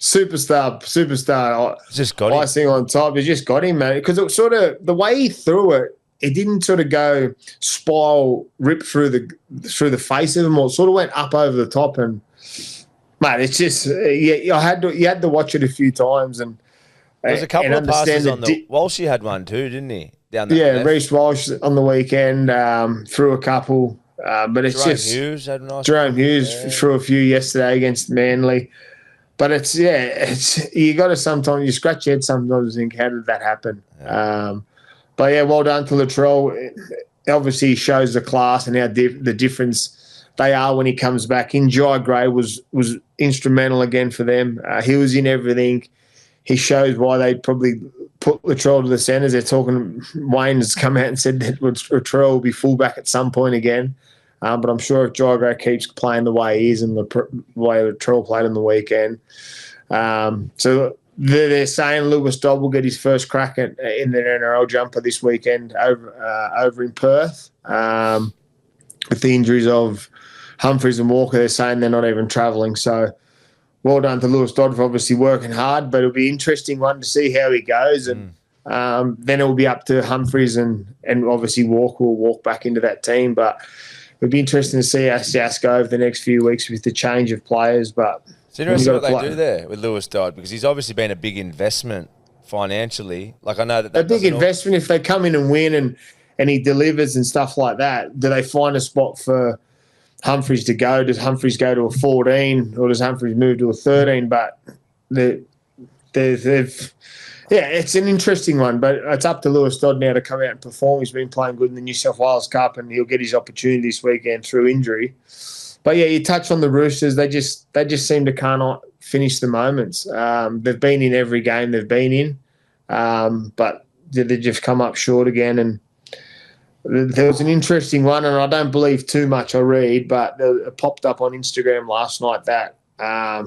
superstar. Just got him. Icing on top. It just got him, man. Because it sort of the way he threw it, it didn't sort of go spiral, rip through the face of him, or it sort of went up over the top. And mate, it's just you had to watch it a few times and. There was a couple of passes on the Walshy had one too, didn't he? Down that left. Reece Walsh on the weekend threw a couple. But it's Jerome Hughes had a nice Jerome Hughes threw a few yesterday against Manly. But it's you got to sometimes you scratch your head sometimes and think, how did that happen? Yeah. But yeah, well done to Latrell. It obviously shows the class and how the difference they are when he comes back. Njai Gray was instrumental again for them. He was in everything. He shows why they probably put Latrell to the centres. They're talking. Wayne has come out and said that Latrell will be fullback at some point again. But I'm sure if Jai keeps playing the way he is and the way Latrell played on the weekend. So they're saying Lewis Dodd will get his first crack in the NRL jumper this weekend over in Perth. With the injuries of Humphries and Walker, they're saying they're not even travelling. So well done to Lewis Dodd for obviously working hard, but it'll be an interesting one to see how he goes. And then it will be up to Humphries and obviously Walker will walk back into that team. But it'll be interesting to see how South go over the next few weeks with the change of players. But it's interesting what they do there with Lewis Dodd because he's obviously been a big investment financially. Like I know that a big investment. If they come in and win and he delivers and stuff like that, do they find a spot for Humphries to go? Does Humphries go to a 14 or does Humphries move to a 13? But it's an interesting one, but it's up to Lewis Dodd now to come out and perform. He's been playing good in the New South Wales Cup and he'll get his opportunity this weekend through injury. But yeah, you touch on the Roosters. They just seem to cannot finish the moments. They've been in every game they've been in, but they just come up short again. And there was an interesting one, and I don't believe too much I read, but it popped up on Instagram last night that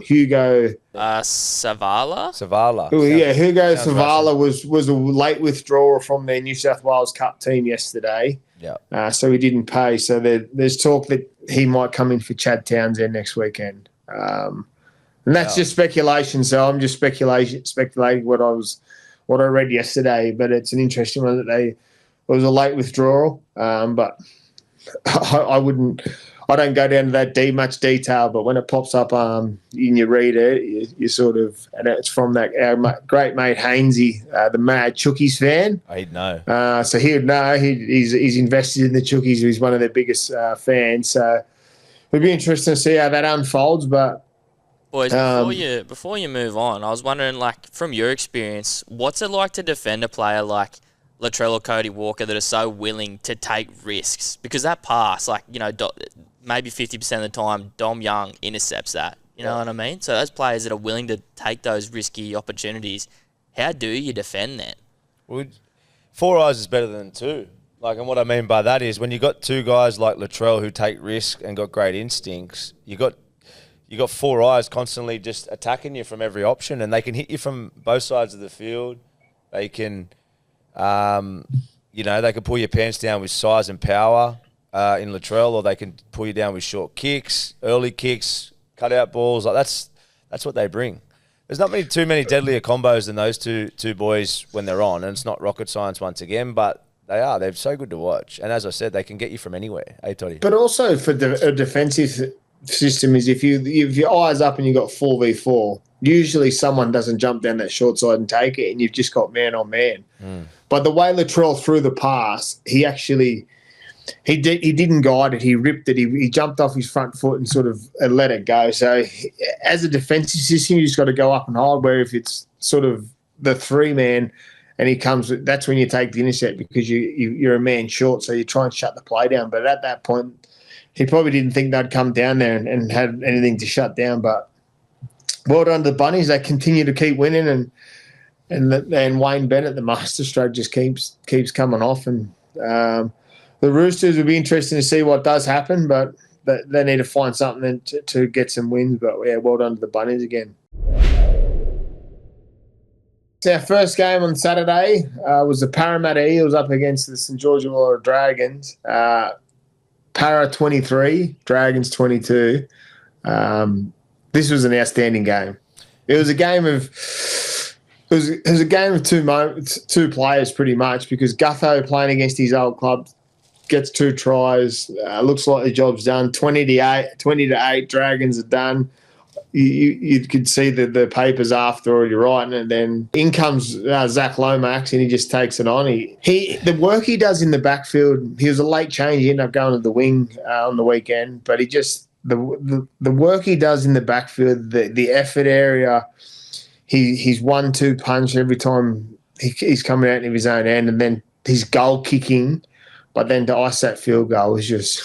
Hugo Savala. Oh, yeah, Hugo Savala was a late withdrawal from their New South Wales Cup team yesterday. Yeah. So he didn't pay. So there's talk that he might come in for Chad Townsend next weekend. And that's just speculation. So I'm just speculating what what I read yesterday, but it's an interesting one that it was a late withdrawal. But I don't go down to that much detail, but when it pops up and you read it, you sort of, and it's from our great mate Hainsey, the mad Chookies fan. He'd know. So he would know. He's invested in the Chookies. He's one of their biggest fans. So it'll be interesting to see how that unfolds. But boys, before you move on, I was wondering, like, from your experience, what's it like to defend a player like Latrell or Cody Walker that are so willing to take risks? Because that pass, like, maybe 50% of the time, Dom Young intercepts that. You know what I mean? So those players that are willing to take those risky opportunities, how do you defend that? Well, 4 eyes is better than 2. Like, and what I mean by that is when you got 2 guys like Latrell who take risks and got great instincts, you got 4 eyes constantly just attacking you from every option, and they can hit you from both sides of the field. They can, they can pull your pants down with size and power in Latrell, or they can pull you down with short kicks, early kicks, cutout balls. Like that's what they bring. There's not too many deadlier combos than those two boys when they're on, and it's not rocket science once again, but they're so good to watch. And as I said, they can get you from anywhere. Hey, Toddy. But also for a defensive system is if your eyes up and you got 4v4, usually someone doesn't jump down that short side and take it, and you've just got man on man. But the way Latrell threw the pass, he didn't guide it. He ripped it. He jumped off his front foot and sort of let it go. So as a defensive system, you just got to go up and hold. Where if it's sort of the 3-man and he comes, that's when you take the intercept because you're a man short. So you try and shut the play down. But at that point, he probably didn't think they'd come down there and had anything to shut down. But well done to the Bunnies. They continue to keep winning, and Wayne Bennett, the master stroke, just keeps coming off. And the Roosters will be interesting to see what does happen, but they need to find something to get some wins. But yeah, well done to the Bunnies again. So our first game on Saturday was the Parramatta Eels up against the St George Illawarra Dragons. Para 23, Dragons 22. This was an outstanding game. It was a game of two players pretty much, because Gutho playing against his old club gets 2 tries. Looks like the job's done. 20 to 8. Dragons are done. You could see the papers after already writing, and then in comes Zac Lomax, and he just takes it on. The work he does in the backfield. He was a late change. He ended up going to the wing on the weekend, but he just the work he does in the backfield, the effort area. He's 1-2 punch every time he's coming out of his own end, and then his goal kicking. But then to ice that field goal was just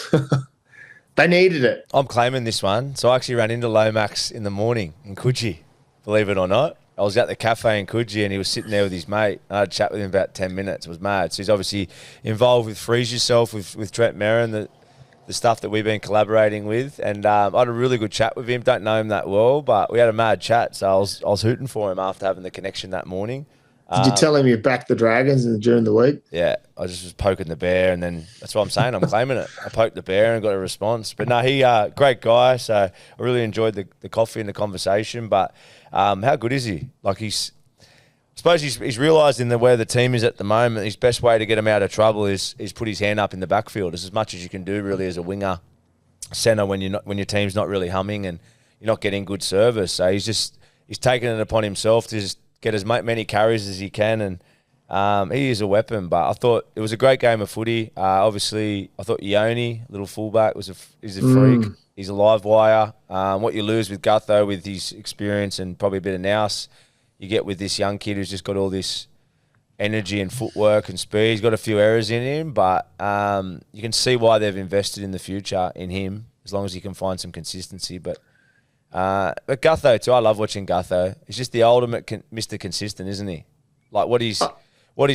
they needed it. I'm claiming this one. So I actually ran into Lomax in the morning in Coogee, believe it or not. I was at the cafe in Coogee and he was sitting there with his mate. I had a chat with him about 10 minutes. It was mad. So he's obviously involved with Freeze Yourself, with Trent Merrin, the stuff that we've been collaborating with. And I had a really good chat with him. Don't know him that well, but we had a mad chat. So I was hooting for him after having the connection that morning. Did you tell him you backed the Dragons during the week? Yeah, I just was poking the bear, and then that's what I'm saying. I'm claiming it. I poked the bear and got a response. But no, he great guy. So I really enjoyed the coffee and the conversation. But how good is he? Like I suppose he's realised in where the team is at the moment, his best way to get him out of trouble is put his hand up in the backfield. It's as much as you can do really as a winger centre when your team's not really humming and you're not getting good service. So he's taken it upon himself to just get as many carries as he can, and he is a weapon. But I thought it was a great game of footy. Obviously, I thought Ione, little fullback, is a freak. He's a live wire. What you lose with Gutho, with his experience and probably a bit of nous, you get with this young kid who's just got all this energy and footwork and speed. He's got a few errors in him, but you can see why they've invested in the future in him, as long as he can find some consistency. But Gutho too, I love watching Gutho. He's just the ultimate Mr. Consistent, isn't he? Like what he's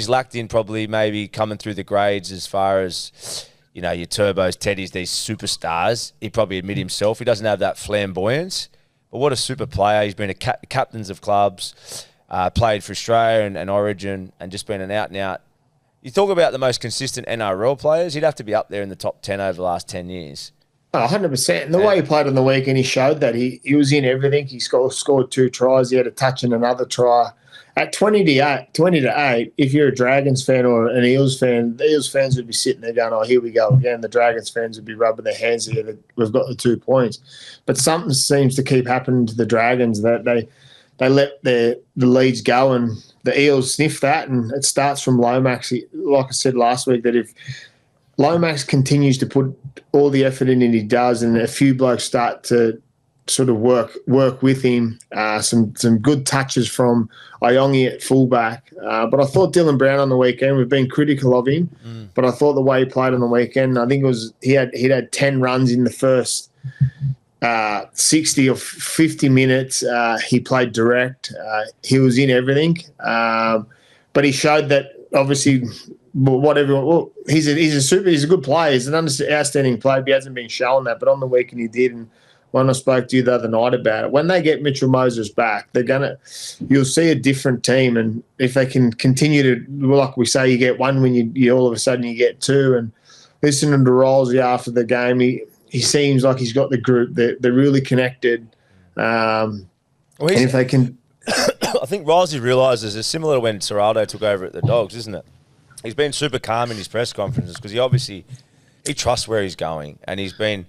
lacked in probably maybe coming through the grades as far as, your Turbos, Teddies, these superstars. He probably admit himself he doesn't have that flamboyance. But what a super player. He's been a captains of clubs, played for Australia and Origin, and just been an out-and-out. You talk about the most consistent NRL players, he'd have to be up there in the top 10 over the last 10 years. Oh, 100%. And the way he played on the weekend, he showed that he was in everything. He scored 2 tries. He had a touch and another try. At 20-8, if you're a Dragons fan or an Eels fan, the Eels fans would be sitting there going, oh, here we go again. The Dragons fans would be rubbing their hands here that we've got the 2 points. But something seems to keep happening to the Dragons, that they let the leads go, and the Eels sniff that, and it starts from Lomax. Like I said last week, that if Lomax continues to put all the effort in, and he does, and a few blokes start to sort of work with him. Some good touches from Iongi at fullback. But I thought Dylan Brown on the weekend, we've been critical of him, but I thought the way he played on the weekend, I think it was he'd had 10 runs in the first 60 or 50 minutes. He played direct. He was in everything. But he showed that obviously he's a good player. He's an outstanding player, but he hasn't been showing that. But on the weekend he did, and when I spoke to you the other night about it, when they get Mitchell Moses back, you'll see a different team. And if they can continue to, like we say, you get one when you all of a sudden you get 2. And listening to Rolsey after the game, he seems like he's got the group. They're really connected. And if they can, I think Rolsey realises it's similar to when Serraldo took over at the Dogs, isn't it? He's been super calm in his press conferences because he trusts where he's going, and he's been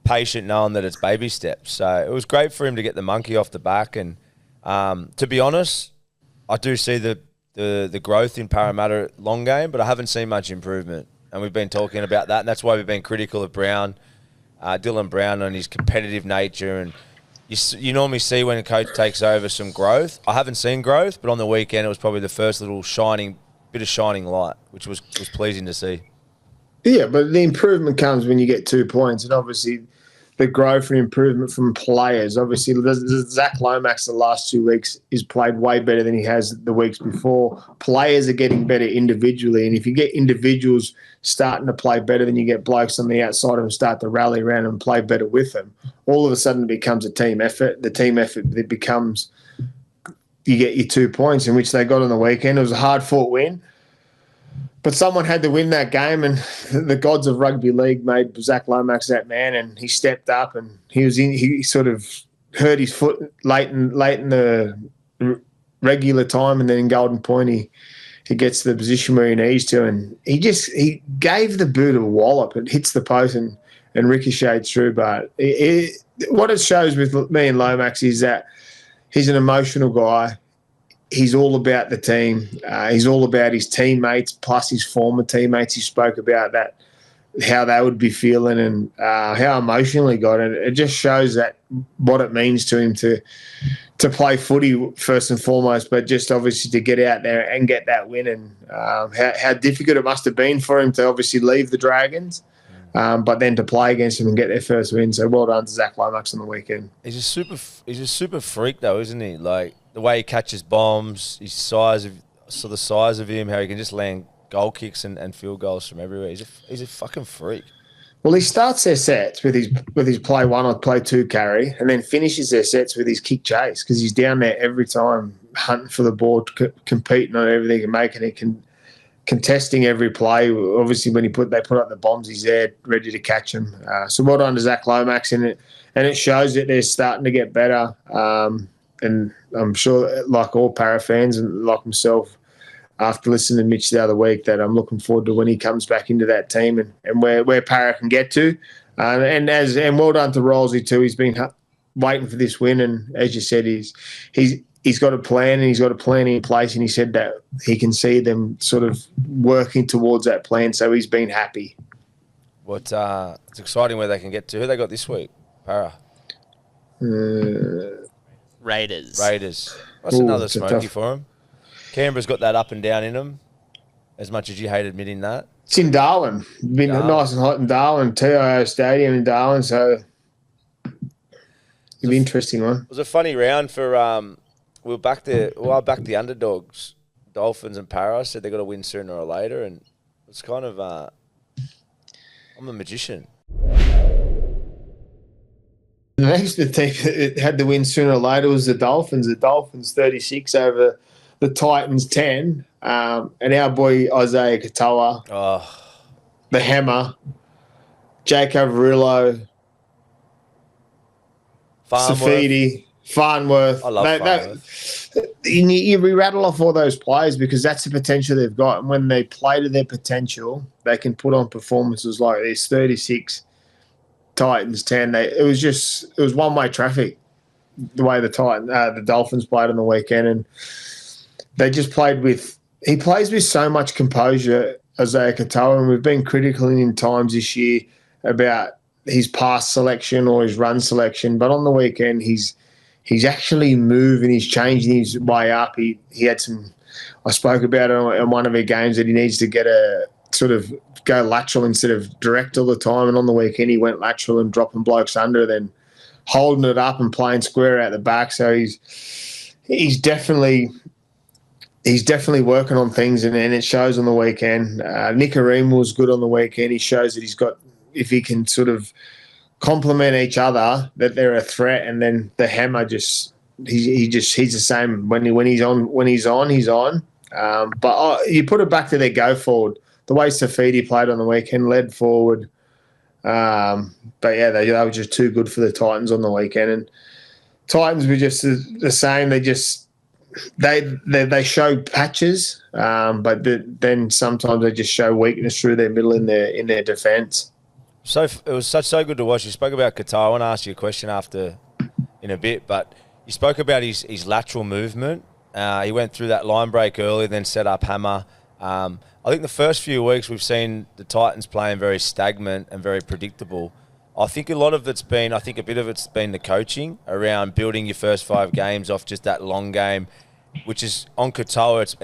patient knowing that it's baby steps. So it was great for him to get the monkey off the back. And to be honest, I do see the growth in Parramatta long game, but I haven't seen much improvement. And we've been talking about that, and that's why we've been critical of Brown, Dylan Brown, and his competitive nature. And you normally see when a coach takes over some growth. I haven't seen growth, but on the weekend it was probably the first little bit of shining light, which was pleasing to see. Yeah, but the improvement comes when you get 2 points, and obviously the growth and improvement from players. Obviously, Zac Lomax the last 2 weeks has played way better than he has the weeks before. Players are getting better individually, and if you get individuals starting to play better, then you get blokes on the outside of them start to rally around and play better with them. All of a sudden it becomes a team effort. The team effort that becomes, you get your 2 points, in which they got on the weekend. It was a hard-fought win. But someone had to win that game, and the gods of rugby league made Zac Lomax that man, and he stepped up, and he sort of hurt his foot late in the regular time, and then in Golden Point he gets to the position where he needs to, and he gave the boot a wallop. It hits the post and ricochets through. But what it shows with me and Lomax is that he's an emotional guy. He's all about the team. He's all about his teammates plus his former teammates. He spoke about that, how they would be feeling, and how emotional he got. And it just shows that what it means to him to play footy first and foremost, but just obviously to get out there and get that win, and how difficult it must have been for him to obviously leave the Dragons, but then to play against them and get their first win. So well done to Zac Lomax on the weekend. He's a super freak though, isn't he? Like the way he catches bombs, the size of him, how he can just land goal kicks and field goals from everywhere. He's a fucking freak. Well, he starts their sets with his play 1 or play 2 carry, and then finishes their sets with his kick chase, because he's down there every time hunting for the ball, competing on everything and making it, contesting every play. Obviously, when they put up the bombs, he's there ready to catch them. So well done to Zac Lomax, and it shows that they're starting to get better. And I'm sure, like all Para fans and like myself, after listening to Mitch the other week, that I'm looking forward to when he comes back into that team and where Para can get to. And well done to Rolsey too. He's been waiting for this win, and as you said, he's got a plan, and he's got a plan in place, and he said that he can see them sort of working towards that plan. So he's been happy. It's exciting where they can get to. Who they got this week? Para. Raiders. That's another smoky for him. Canberra's got that up and down in them, as much as you hate admitting that. It's in Darwin. Been nice and hot in Darwin, TIO Stadium in Darwin, so it'll be an interesting one. It was a funny round for I backed the underdogs, Dolphins and Para. Said they got to win sooner or later, and it's kind of I'm a magician. The next team that had to win sooner or later was the Dolphins. The Dolphins 36 over the Titans 10. And our boy Isaiah Katoa, the Hammer, Jake Averillo, Safidi, Farnworth. I love Farnworth. You rattle off all those players because that's the potential they've got. And when they play to their potential, they can put on performances like this. 36, Titans 10. It was one-way traffic the way the Dolphins played on the weekend, and they just played with. He plays with so much composure, Isaiah Katoa, and we've been critical in times this year about his pass selection or his run selection, but on the weekend he's actually moving, he's changing his way up. He had some. I spoke about it in one of our games that he needs to get a sort of go lateral instead of direct all the time, and on the weekend he went lateral and dropping blokes under, then holding it up and playing square out the back. So he's definitely working on things, and it shows on the weekend. Nicarima was good on the weekend. He shows that he's got, if he can sort of complement each other, that they're a threat. And then the hammer he's the same when he's on. But you put it back to their go forward. The way Safidi played on the weekend, led forward. But yeah, they were just too good for the Titans on the weekend. And Titans were just the same. They show patches, but then sometimes they just show weakness through their middle in their defence. So it was so good to watch. You spoke about Qatar. I want to ask you a question in a bit, but you spoke about his lateral movement. He went through that line break early, then set up hammer. I think the first few weeks we've seen the Titans playing very stagnant and very predictable. I think a bit of it's been the coaching around building your first 5 games off just that long game, which is on Katoa.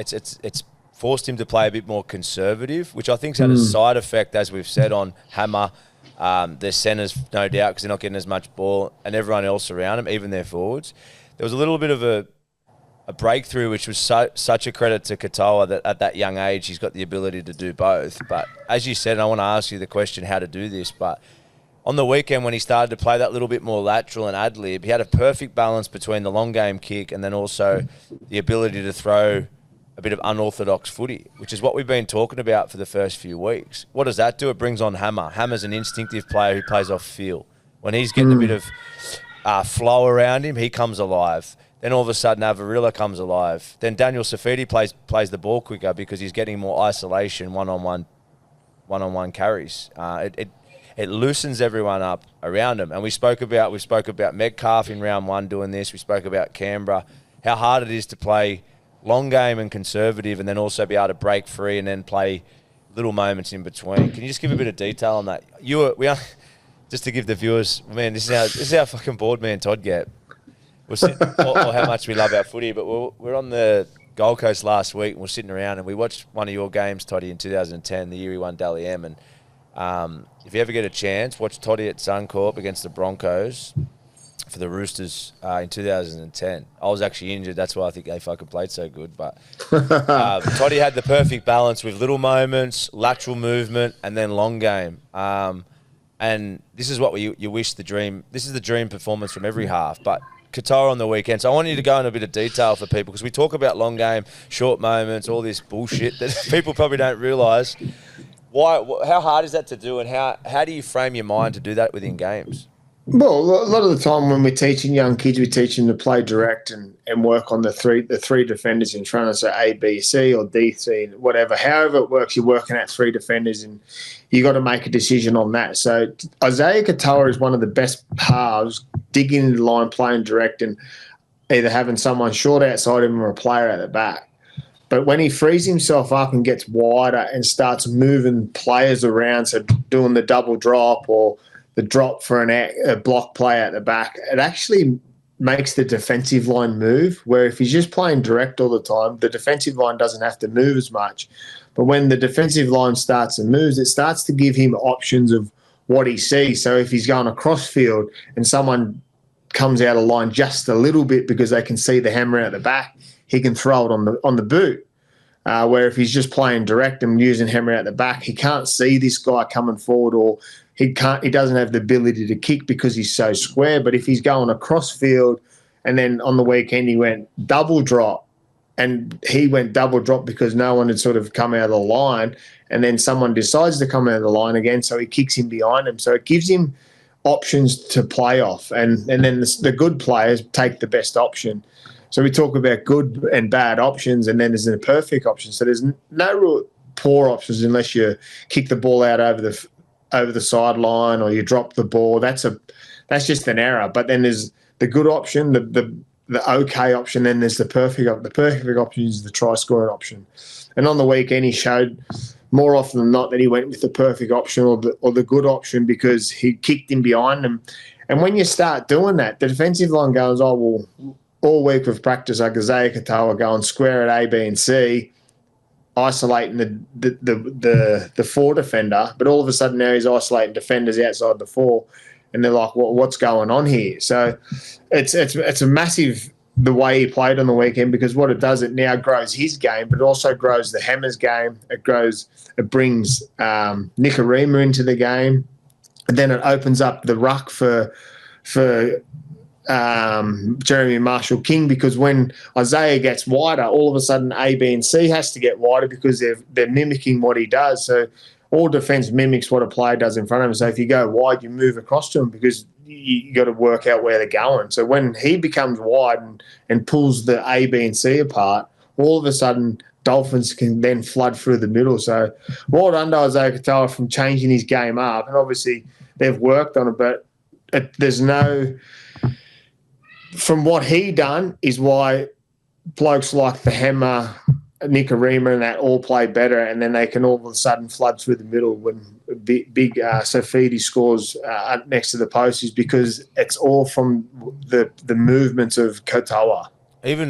It's forced him to play a bit more conservative, which I think's had a side effect, as we've said, on hammer. Their centres, no doubt, because they're not getting as much ball, and everyone else around them, even their forwards. There was a little bit of a breakthrough, which was such a credit to Katoa that at that young age he's got the ability to do both. But as you said, and I want to ask you the question how to do this, but on the weekend when he started to play that little bit more lateral and ad-lib, he had a perfect balance between the long game kick and then also the ability to throw a bit of unorthodox footy, which is what we've been talking about for the first few weeks. What does that do? It brings on Hammer. Hammer's an instinctive player who plays off feel. When he's getting a bit of flow around him, he comes alive. Then all of a sudden, Avarilla comes alive. Then Daniel Safidi plays the ball quicker because he's getting more isolation, one-on-one carries. It loosens everyone up around him. And we spoke about Metcalf in round 1 doing this. We spoke about Canberra, how hard it is to play long game and conservative, and then also be able to break free and then play little moments in between. Can you just give a bit of detail on that? Just to give the viewers, man, this is how fucking bored me and Todd get. Or how much we love our footy, but we're on the Gold Coast last week and we're sitting around and we watched one of your games, Toddy, in 2010, the year he won Dally M. And if you ever get a chance, watch Toddy at Suncorp against the Broncos for the Roosters in 2010. I was actually injured. That's why I think they fucking played so good. But Toddy had the perfect balance with little moments, lateral movement, and then long game. And this is what you wish the dream. This is the dream performance from every half. But Katoa on the weekend. So I want you to go into a bit of detail for people because we talk about long game, short moments, all this bullshit that people probably don't realise. How hard is that to do, and how do you frame your mind to do that within games? Well, a lot of the time when we're teaching young kids, we teach them to play direct and work on the three defenders in front of us, so A, B, C, or D, C, whatever. However it works, you're working at 3 defenders, and you got to make a decision on that. So Isaiah Katoa is one of the best halves, digging into the line, playing direct, and either having someone short outside him or a player at the back. But when he frees himself up and gets wider and starts moving players around, so doing the double drop or the drop for a block play at the back, it actually makes the defensive line move, where if he's just playing direct all the time, the defensive line doesn't have to move as much. But when the defensive line starts and moves, it starts to give him options of what he sees. So if he's going across field and someone comes out of line just a little bit because they can see the hammer at the back, he can throw it on the boot. Where if he's just playing direct and using hammer at the back, he can't see this guy coming forward, or he doesn't have the ability to kick because he's so square. But if he's going across field, and then on the weekend he went double drop, and he went double drop because no one had sort of come out of the line, and then someone decides to come out of the line again, so he kicks him behind him. So it gives him options to play off, and then the good players take the best option. So we talk about good and bad options, and then there's a perfect option. So there's no real poor options unless you kick the ball out over the sideline or you drop the ball. That's just an error. But then there's the good option, the okay option, then there's the perfect option. The perfect option is the try scoring option. And on the weekend, he showed more often than not that he went with the perfect option or the good option because he kicked in behind them. And when you start doing that, the defensive line goes, oh, well, all week of practice, like Isaiah Katoa going square at A, B, and C, isolating the four defender, but all of a sudden now he's isolating defenders outside the four, and they're like, what's going on here? So it's a massive the way he played on the weekend, because what it does, it now grows his game, but it also grows the Hammers game. It brings Nicarima into the game, and then it opens up the ruck for Jeremy Marshall-King, because when Isaiah gets wider, all of a sudden A, B, and C has to get wider because they're mimicking what he does. So all defence mimics what a player does in front of him. So if you go wide, you move across to him because you got to work out where they're going. So when he becomes wide and pulls the A, B, and C apart, all of a sudden Dolphins can then flood through the middle. So well done to Isaiah Katoa from changing his game up, and obviously they've worked on it, but there's no... From what he done is why blokes like the Hammer, Nicarima, and that all play better, and then they can all of a sudden flood through the middle when big Safidi scores next to the post, is because it's all from the movements of Katoa. Even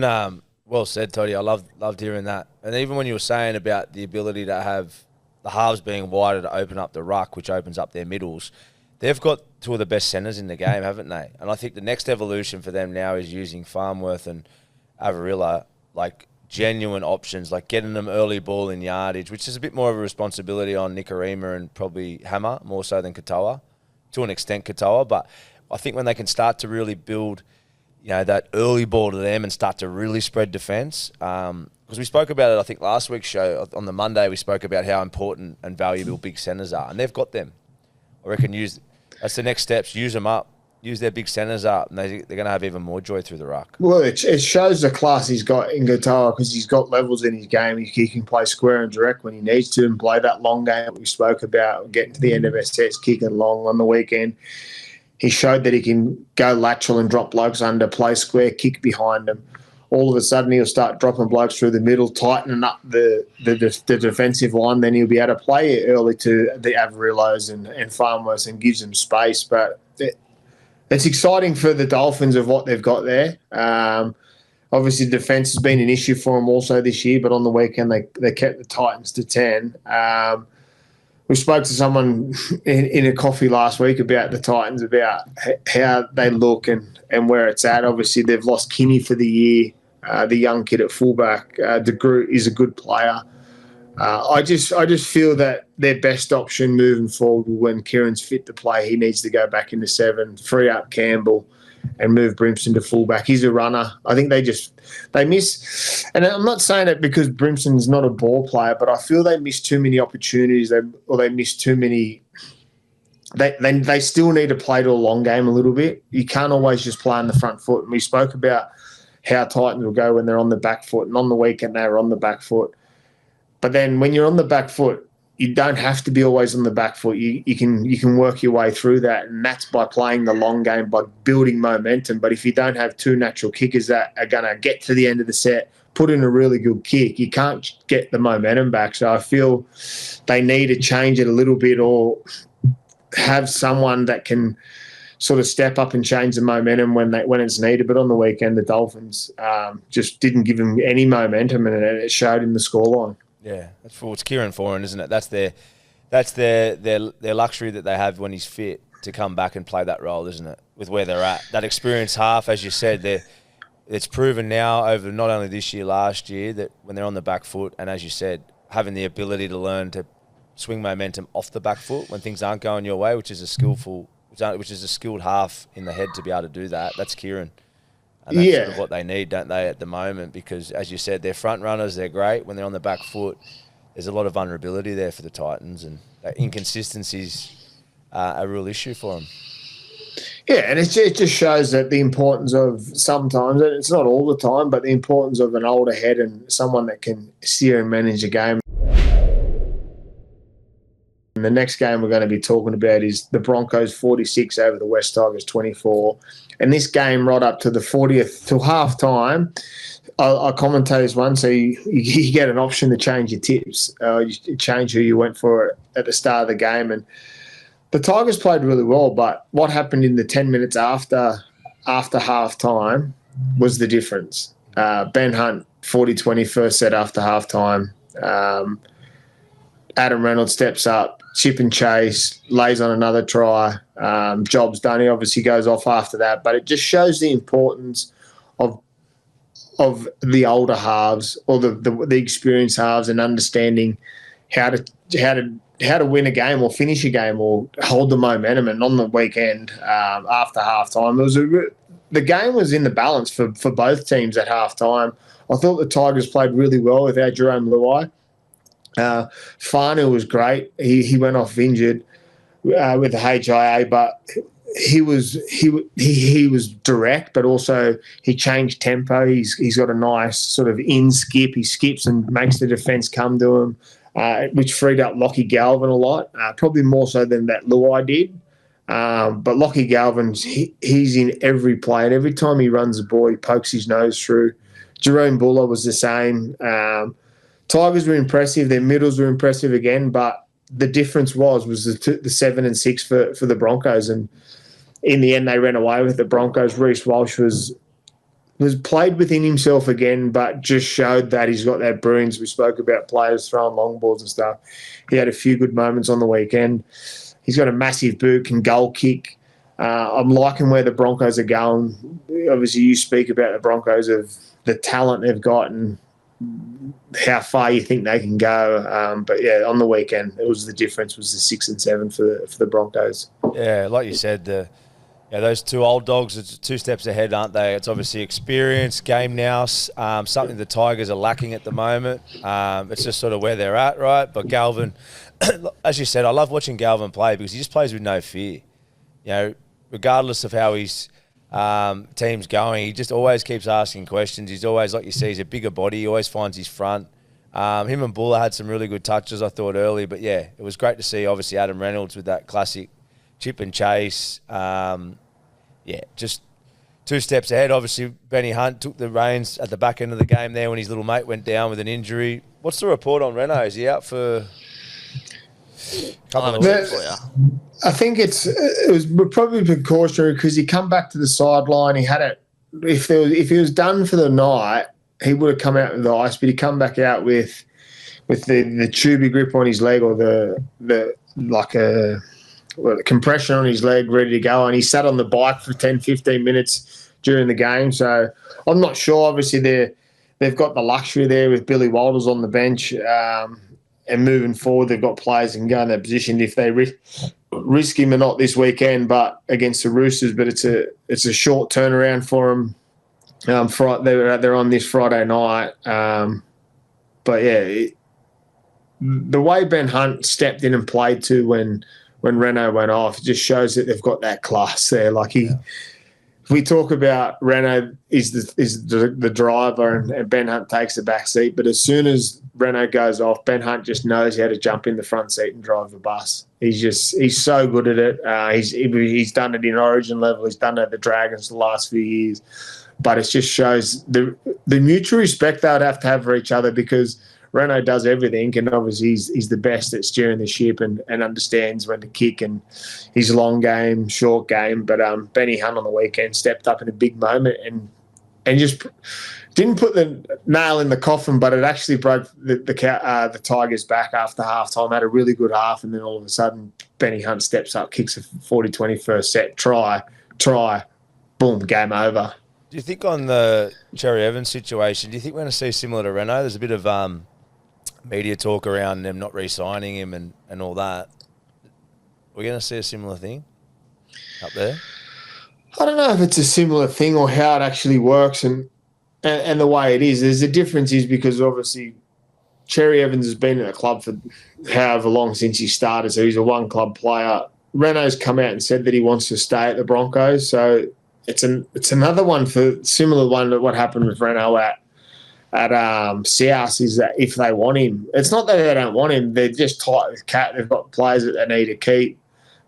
well said, Toddy. I loved hearing that. And even when you were saying about the ability to have the halves being wider to open up the ruck, which opens up their middles, they've got two of the best centres in the game, haven't they? And I think the next evolution for them now is using Farmworth and Avarilla like genuine options, like getting them early ball in yardage, which is a bit more of a responsibility on Nicarima and probably Hammer, more so than Katoa, to an extent Katoa. But I think when they can start to really build, that early ball to them and start to really spread defence, because we spoke about it, I think, last week's show. On the Monday, we spoke about how important and valuable big centres are, and they've got them. I reckon that's the next steps. Use them up. Use their big centres up, and they're going to have even more joy through the ruck. Well, it shows the class he's got in Katoa, because he's got levels in his game. He can play square and direct when he needs to and play that long game that we spoke about, getting to the end of sets, kicking long on the weekend. He showed that he can go lateral and drop blokes under, play square, kick behind them. All of a sudden, he'll start dropping blokes through the middle, tightening up the defensive line. Then he'll be able to play it early to the Avarillos and Farmworth and gives them space. But it's exciting for the Dolphins of what they've got there. Obviously, defence has been an issue for them also this year, but on the weekend they kept the Titans to 10. We spoke to someone in a coffee last week about the Titans, about how they look and where it's at. Obviously, they've lost Kinney for the year. The young kid at fullback, De Groot, is a good player. I just feel that their best option moving forward, when Kieran's fit to play, he needs to go back into 7, free up Campbell, and move Brimson to fullback. He's a runner. I think they miss, and I'm not saying it because Brimson's not a ball player, but I feel they miss too many opportunities, they miss too many. They still need to play to a long game a little bit. You can't always just play on the front foot. And we spoke about how Titans will go when they're on the back foot, and on the weekend they were on the back foot. But then when you're on the back foot, you don't have to be always on the back foot. You can work your way through that, and that's by playing the long game, by building momentum. But if you don't have two natural kickers that are going to get to the end of the set, put in a really good kick, you can't get the momentum back. So I feel they need to change it a little bit, or have someone that can sort of step up and change the momentum when it's needed. But on the weekend, the Dolphins just didn't give them any momentum, and it showed in the scoreline. Yeah, that's for it's Kieran Foran, isn't it? That's their luxury that they have when he's fit to come back and play that role, isn't it? With where they're at, that experienced half, as you said, it's proven now over not only this year, last year, that when they're on the back foot, and as you said, having the ability to learn to swing momentum off the back foot when things aren't going your way, which is a skilled half in the head to be able to do that. That's Kieran. And that's sort of what they need, don't they, at the moment? Because, as you said, they're front runners, they're great. When they're on the back foot, there's a lot of vulnerability there for the Titans, and inconsistencies are a real issue for them. Yeah, and it just shows that the importance of sometimes, and it's not all the time, but the importance of an older head and someone that can steer and manage a game. And the next game we're going to be talking about is the Broncos 46 over the West Tigers 24. And this game right up to the 40th, till half-time, I commentate this one, so you get an option to change your tips. You change who you went for at the start of the game. And the Tigers played really well, but what happened in the 10 minutes after half-time was the difference. Ben Hunt, 40-20, first set after half-time. Adam Reynolds steps up, chip and chase, lays on another try. Job's done. He obviously goes off after that, but it just shows the importance of the older halves or the experienced halves and understanding how to win a game or finish a game or hold the momentum. And on the weekend, after halftime, the game was in the balance for both teams at halftime. I thought the Tigers played really well without Jerome Luai. Farnu was great. He went off injured with the HIA, but he was direct, but also he changed tempo. He's got a nice sort of in skip. He skips and makes the defence come to him, which freed up Lockie Galvin a lot, probably more so than that Luai did. But Lockie Galvin, he's in every play, and every time he runs the ball, he pokes his nose through. Jerome Buller was the same. Tigers were impressive. Their middles were impressive again, but the difference was the 7 and 6 for the Broncos, and in the end they ran away with the Broncos. Reece Walsh was played within himself again, but just showed that he's got that brilliance. We spoke about players throwing long balls and stuff. He had a few good moments on the weekend. He's got a massive boot, can goal kick. I'm liking where the Broncos are going. Obviously, you speak about the Broncos of the talent they've got and how far you think they can go. But yeah, on the weekend, the difference was the 6 and 7 for the Broncos. Yeah, like you said, those two old dogs are 2 steps ahead, aren't they? It's obviously experience, game now, something the Tigers are lacking at the moment. It's just sort of where they're at, right? But Galvin, as you said, I love watching Galvin play because he just plays with no fear. You know, regardless of how his team's going, he just always keeps asking questions. He's always, like you see, he's a bigger body. He always finds his front. Him and Buller had some really good touches, I thought, early. But, yeah, it was great to see, obviously, Adam Reynolds with that classic chip and chase. Just 2 steps ahead. Obviously, Benny Hunt took the reins at the back end of the game there when his little mate went down with an injury. What's the report on Reno? Is he out for a couple of weeks? I think it was probably precautionary because he come back to the sideline. He had it. If he was done for the night, he would have come out with the ice, but he come back out with the tubey grip on his leg or the compression on his leg ready to go, and he sat on the bike for 10, 15 minutes during the game. So I'm not sure. Obviously, they've got the luxury there with Billy Walters on the bench, and moving forward, they've got players that can go in that position if they risk him or not this weekend, but against the Roosters. But it's a short turnaround for them. They're on this Friday night. But yeah, the way Ben Hunt stepped in and played too when Reno went off, it just shows that they've got that class there. Like if we talk about Reno is the driver and Ben Hunt takes the back seat, but as soon as Reno goes off, Ben Hunt just knows how to jump in the front seat and drive the bus. He's so good at it. He's done it in Origin level. He's done it at the Dragons the last few years. But it just shows the mutual respect they would have to have for each other, because Reno does everything, and obviously he's the best at steering the ship and understands when to kick and his long game, short game. But Benny Hunt on the weekend stepped up in a big moment and just didn't put the nail in the coffin, but it actually broke the Tigers back after halftime. Had a really good half, and then all of a sudden Benny Hunt steps up, kicks a 40-20 first set, try, boom, game over. Do you think on the Cherry Evans situation, do you think we're going to see similar to Reno? There's a bit of media talk around them not re-signing him and all that. We're going to see a similar thing up there? I don't know if it's a similar thing or how it actually works and the way it is. There's a difference is because obviously Cherry Evans has been in the club for however long since he started, so he's a one-club player. Renault's come out and said that he wants to stay at the Broncos. So it's another one similar one to what happened with Renault at South, is that if they want him, it's not that they don't want him. They're just tight with Cat. They've got players that they need to keep.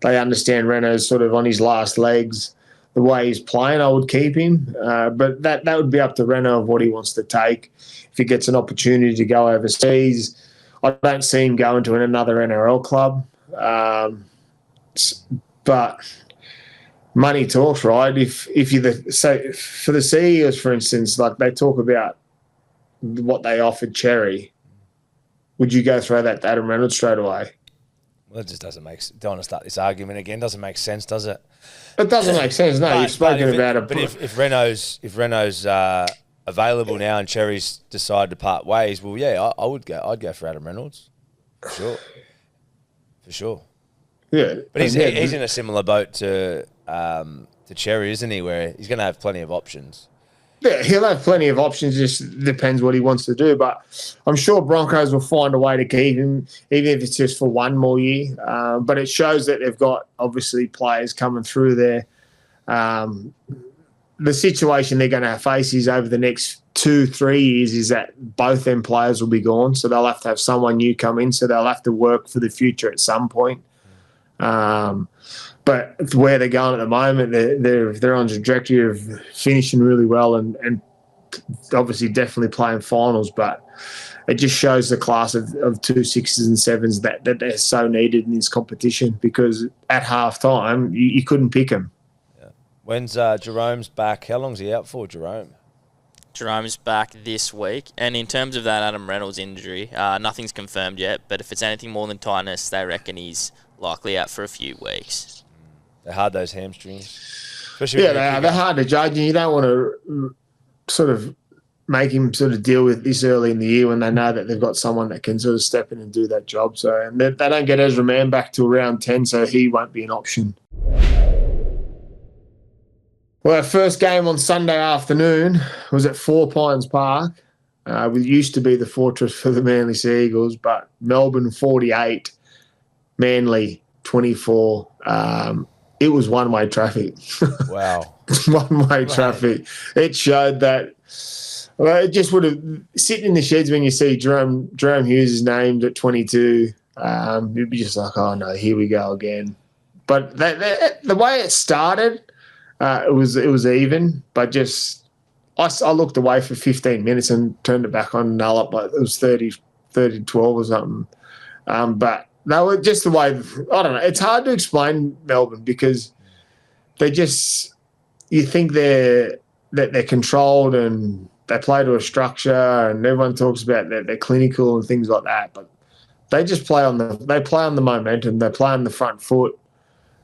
They understand Renault's sort of on his last legs. The way he's playing, I would keep him. But that would be up to Renault of what he wants to take. If he gets an opportunity to go overseas, I don't see him going to another NRL club. But money talks, right? If you so for the CEOs, for instance, like they talk about what they offered Cherry, would you go throw that to Adam Reynolds straight away? Well, it just doesn't don't want to start this argument again. Doesn't make sense, does it? It doesn't make sense. No, you've spoken about it. But if Renault's available now and Cherry's decided to part ways, well, yeah, I'd go for Adam Reynolds, for sure. Yeah, but he's in a similar boat to Cherry, isn't he? Where he's going to have plenty of options. Yeah, he'll have plenty of options. Just depends what he wants to do. But I'm sure Broncos will find a way to keep him, even if it's just for one more year. But it shows that they've got, obviously, players coming through there. The situation they're going to face is over the next 2-3 years is that both them players will be gone. So they'll have to have someone new come in. So they'll have to work for the future at some point. But where they're going at the moment, they're on a trajectory of finishing really well and obviously definitely playing finals. But it just shows the class of 2 6s and 7s that they're so needed in this competition, because at halftime you couldn't pick them. Yeah. When's Jerome's back? How long's he out for, Jerome? Jerome's back this week. And in terms of that Adam Reynolds injury, nothing's confirmed yet. But if it's anything more than tightness, they reckon he's likely out for a few weeks. They're hard, those hamstrings. Yeah, they are. They're hard to judge, and you don't want to sort of make him sort of deal with this early in the year when they know that they've got someone that can sort of step in and do that job. So, and they don't get Ezra Mann back till round 10, so he won't be an option. Well, our first game on Sunday afternoon was at Four Pines Park. We used to be the fortress for the Manly Sea Eagles, but Melbourne 48, Manly 24. It was one-way traffic. Wow. One-way traffic. It showed that it just would have sitting in the sheds when you see Jerome Hughes is named at 22. You'd be just like, oh no, here we go again. But the way it started, it was even. But just I looked away for 15 minutes and turned it back on null up, like it was 30-12 or something. But no, just the way, I don't know. It's hard to explain Melbourne, because they just, you think they're controlled and they play to a structure, and everyone talks about they're clinical and things like that. But they just play on the momentum. They play on the front foot.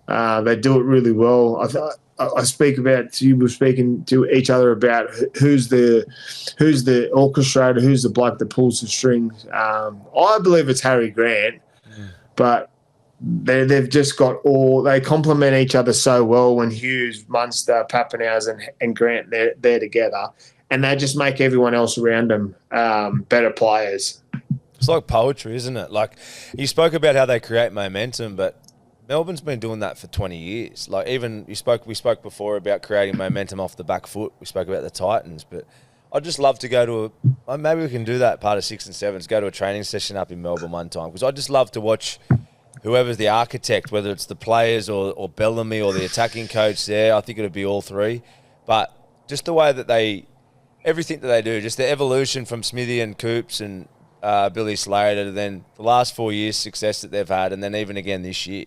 They do it really well. I speak about, you were speaking to each other about who's the orchestrator, who's the bloke that pulls the strings. I believe it's Harry Grant. But they've just got they complement each other so well when Hughes, Munster, Pappenhausen and Grant, they're together, and they just make everyone else around them better players. It's like poetry, isn't it? Like, you spoke about how they create momentum, but Melbourne's been doing that for 20 years. Like, even we spoke before about creating momentum off the back foot. We spoke about the Titans, but I'd just love to go to maybe we can do that part of 6 and 7s, go to a training session up in Melbourne one time, because I'd just love to watch whoever's the architect, whether it's the players or Bellamy or the attacking coach there. I think it would be all three. But just the way that everything that they do, just the evolution from Smithy and Coops and Billy Slater to then the last 4 years' success that they've had, and then even again this year.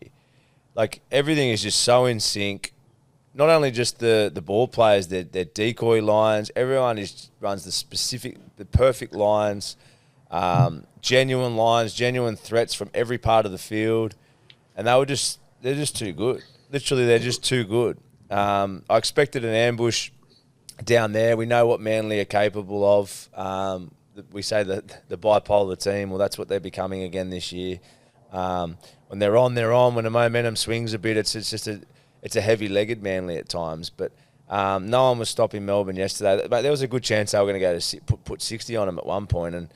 Like, everything is just so in sync. Not only just the ball players, their decoy lines. Everyone runs the perfect lines, genuine lines, genuine threats from every part of the field, and they're just too good. Literally, they're just too good. I expected an ambush down there. We know what Manly are capable of. We say that the bipolar team. Well, that's what they're becoming again this year. When they're on, they're on. When the momentum swings a bit, it's a heavy-legged Manly at times, but no one was stopping Melbourne yesterday. But there was a good chance they were going to go to put 60 on them at one point. And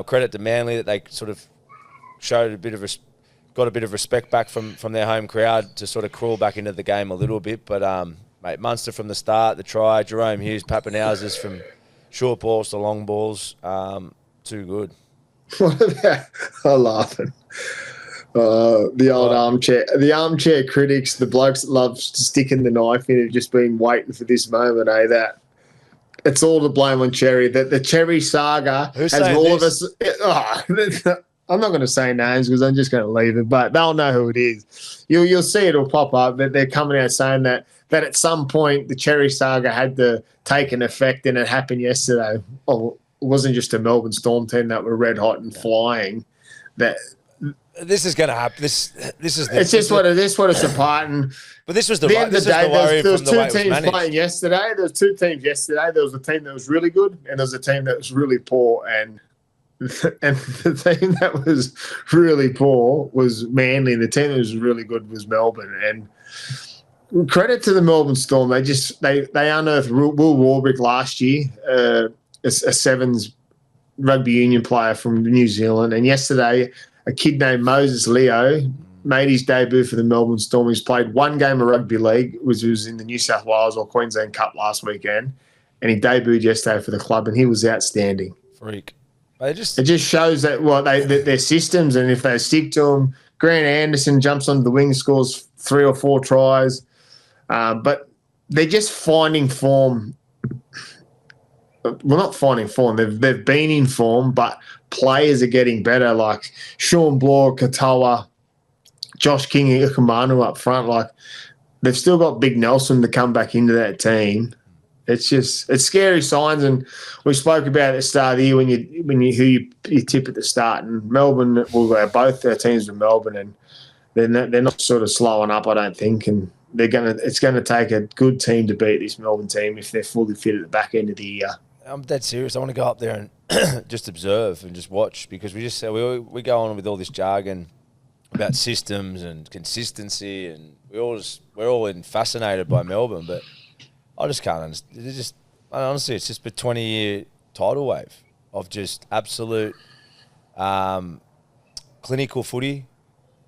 credit to Manly that they sort of showed a bit of got a bit of respect back from their home crowd to sort of crawl back into the game a little bit. But, mate, Munster from the start, the try, Jerome Hughes, Pappenhauses from short balls to long balls, too good. What about, I'm laughing. The old armchair critics, the blokes that love sticking the knife in have just been waiting for this moment, that it's all to blame on Cherry. That the Cherry saga Who's has saying all this? of us. I'm not going to say names because I'm just going to leave it, but they'll know who it is. You'll see it'll pop up that they're coming out saying that at some point the Cherry saga had to take an effect, and it happened yesterday. Oh, it wasn't just a Melbourne Storm team that were red hot and flying. That this is going to happen. This is. It's just what it's apart. And but this was the end of the day, there was two teams playing yesterday. There was two teams yesterday. There was a team that was really good, and there was a team that was really poor. And the team that was really poor was Manly, and the team that was really good was Melbourne. And credit to the Melbourne Storm, they unearthed Will Warbrick last year, a sevens rugby union player from New Zealand, and yesterday a kid named Moses Leo made his debut for the Melbourne Storm. He's played one game of rugby league, which was in the New South Wales or Queensland Cup last weekend, and he debuted yesterday for the club, and he was outstanding. Freak. It just shows that their systems, and if they stick to them, Grant Anderson jumps onto the wing, scores 3 or 4 tries, but they're just finding form. Well, not finding form. They've been in form, but players are getting better. Like Sean Bloor, Katoa, Josh King, and Ikamanu up front. Like they've still got Big Nelson to come back into that team. It's scary signs, and we spoke about at the start of the year when you tip at the start. And Melbourne, both their teams with Melbourne, and they're not sort of slowing up, I don't think. And it's gonna take a good team to beat this Melbourne team if they're fully fit at the back end of the year. I'm dead serious. I want to go up there and just observe and just watch, because we go on with all this jargon about systems and consistency, and we're all fascinated by Melbourne, but I just can't understand. Honestly, it's just a 20-year tidal wave of just absolute clinical footy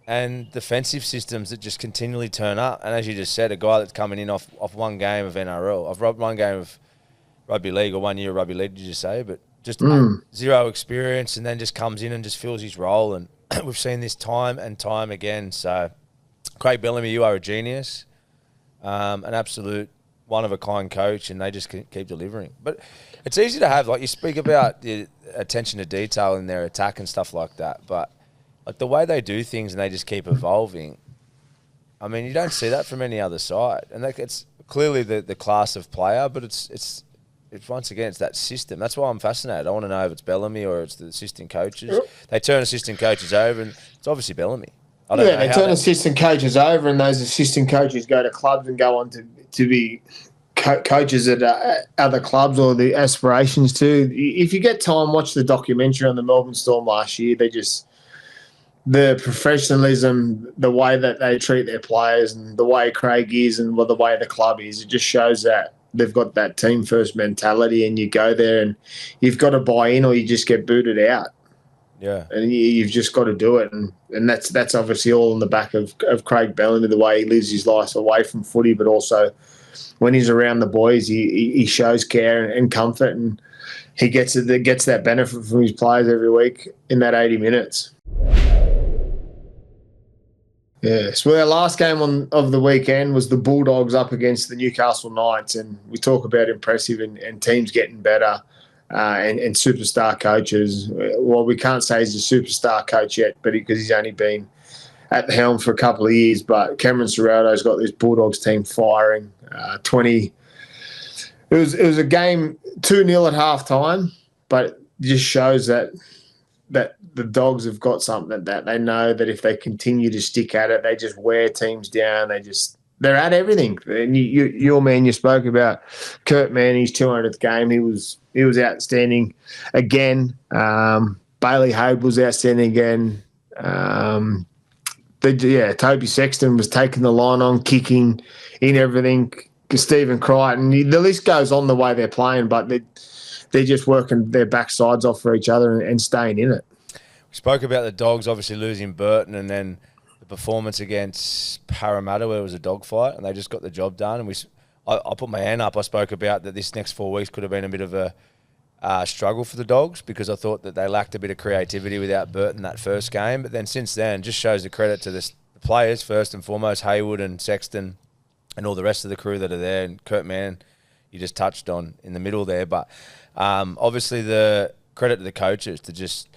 and defensive systems that just continually turn up. And as you just said, a guy that's coming in off one game of NRL, I've one game of rugby league or 1 year of rugby league, did you say? But just zero experience, and then just comes in and just fills his role. And we've seen this time and time again. So, Craig Bellamy, you are a genius, an absolute one-of-a-kind coach, and they just keep delivering. But it's easy to have, like you speak about the attention to detail in their attack and stuff like that, but like the way they do things and they just keep evolving, I mean, you don't see that from any other side. And it's clearly the class of player, but it's once again, it's that system. That's why I'm fascinated. I want to know if it's Bellamy or it's the assistant coaches. They turn assistant coaches over, and it's obviously Bellamy. They turn assistant coaches over, and those assistant coaches go to clubs and go on to be coaches at other clubs, or the aspirations to. If you get time, watch the documentary on the Melbourne Storm last year. The professionalism, the way that they treat their players, and the way Craig is, and the way the club is, it just shows that they've got that team first mentality, and you go there and you've got to buy in or you just get booted out. Yeah. And you've just got to do it. And that's obviously all in the back of Craig Bellamy, the way he lives his life away from footy, but also when he's around the boys, he shows care and comfort, and he gets that benefit from his players every week in that 80 minutes. Yes. Well, our last game of the weekend was the Bulldogs up against the Newcastle Knights, and we talk about impressive and teams getting better and superstar coaches. Well, we can't say he's a superstar coach yet, but because he's only been at the helm for a couple of years. But Cameron Serrato's got this Bulldogs team firing. 20. It was a game 2-0 at halftime, but it just shows that the Dogs have got something that they know that if they continue to stick at it, they just wear teams down. They're at everything. And your man, you spoke about Kurt Manning's 200th game. He was outstanding again. Bailey Hope was outstanding again. Toby Sexton was taking the line on, kicking in everything. Stephen Crichton. The list goes on the way they're playing, but they're just working their backsides off for each other and staying in it. We spoke about the Dogs obviously losing Burton and then performance against Parramatta where it was a dogfight and they just got the job done. And I put my hand up. I spoke about that this next 4 weeks could have been a bit of a struggle for the Dogs because I thought that they lacked a bit of creativity without Burton that first game. But then since then, just shows the credit to the players first and foremost, Hayward and Sexton and all the rest of the crew that are there. And Kurt Mann, you just touched on in the middle there. But obviously the credit to the coaches to just,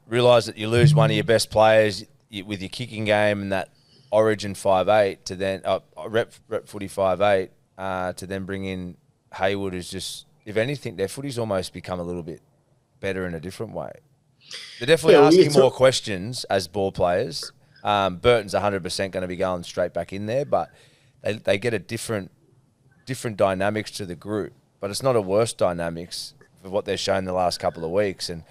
realise that you lose one of your best players with your kicking game and that Origin 5'8" to then rep footy 5'8" to then bring in Hayward is just, if anything, their footy's almost become a little bit better in a different way. They're definitely asking more questions as ball players. Burton's 100% going to be going straight back in there, but they get a different dynamics to the group. But it's not a worse dynamics for what they've shown the last couple of weeks, and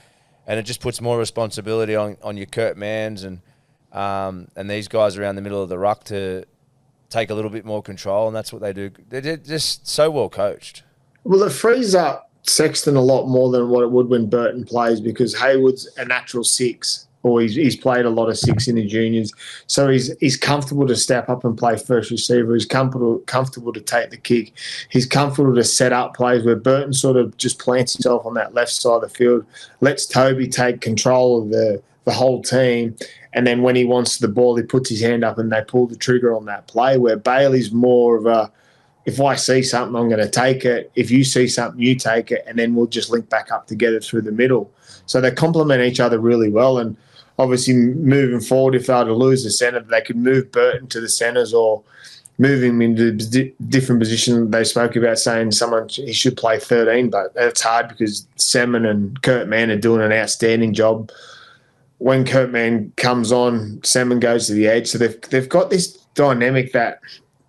it just puts more responsibility on your Kurt Manns and these guys around the middle of the ruck to take a little bit more control, and that's what they do. They're just so well coached. Well, it frees up Sexton a lot more than what it would when Burton plays because Hayward's a natural 6, or he's played a lot of 6 in the juniors. So he's comfortable to step up and play first receiver. He's comfortable to take the kick. He's comfortable to set up plays where Burton sort of just plants himself on that left side of the field, lets Toby take control of the whole team, and then when he wants the ball, he puts his hand up and they pull the trigger on that play, where Bailey's more of a, if I see something, I'm going to take it. If you see something, you take it, and then we'll just link back up together through the middle. So they complement each other really well, and obviously moving forward, if they were to lose the centre, they could move Burton to the centres or move him into different positions. They spoke about saying he should play 13, but that's hard because Seaman and Kurt Mann are doing an outstanding job. When Kurt Mann comes on, Seaman goes to the edge. So they've got this dynamic that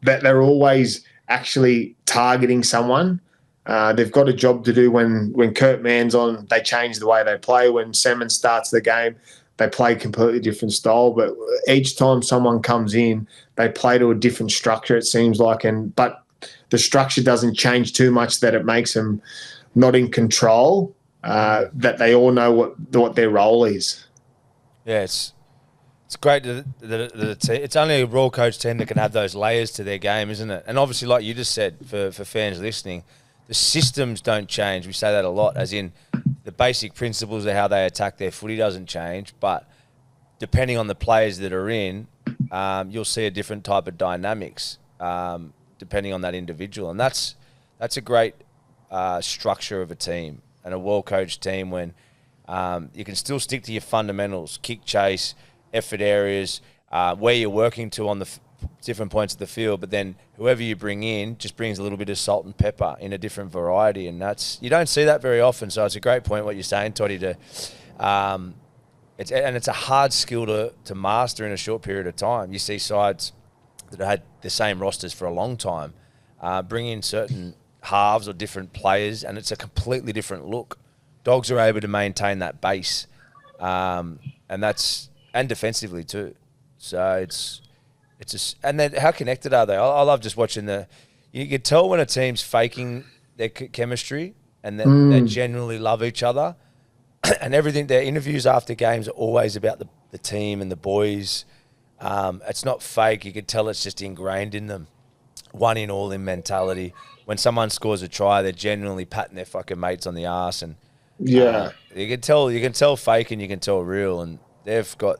they're always actually targeting someone. They've got a job to do when Kurt Mann's on. They change the way they play. When Seaman starts the game, they play a completely different style. But each time someone comes in, they play to a different structure, it seems like. But the structure doesn't change too much that it makes them not in control, that they all know what their role is. Yeah, it's great that it's only a raw coach team that can have those layers to their game, isn't it? And obviously, like you just said, for fans listening, the systems don't change. We say that a lot, as in the basic principles of how they attack their footy doesn't change, but depending on the players that are in, you'll see a different type of dynamics depending on that individual. And that's a great structure of a team and a well-coached team when you can still stick to your fundamentals, kick, chase, effort areas, where you're working to on the different points of the field, but then whoever you bring in just brings a little bit of salt and pepper in a different variety, and you don't see that very often. So it's a great point what you're saying, Toddy. It's a hard skill to master in a short period of time. You see sides that have had the same rosters for a long time bring in certain halves or different players, and it's a completely different look. Dogs are able to maintain that base, and defensively too. So and then how connected are they? I love just watching you can tell when a team's faking their chemistry and they genuinely love each other, and everything. Their interviews after games are always about the team and the boys. It's not fake. You can tell it's just ingrained in them. One in, all in mentality. When someone scores a try, they're genuinely patting their fucking mates on the arse, and you can tell fake and you can tell real, and they've got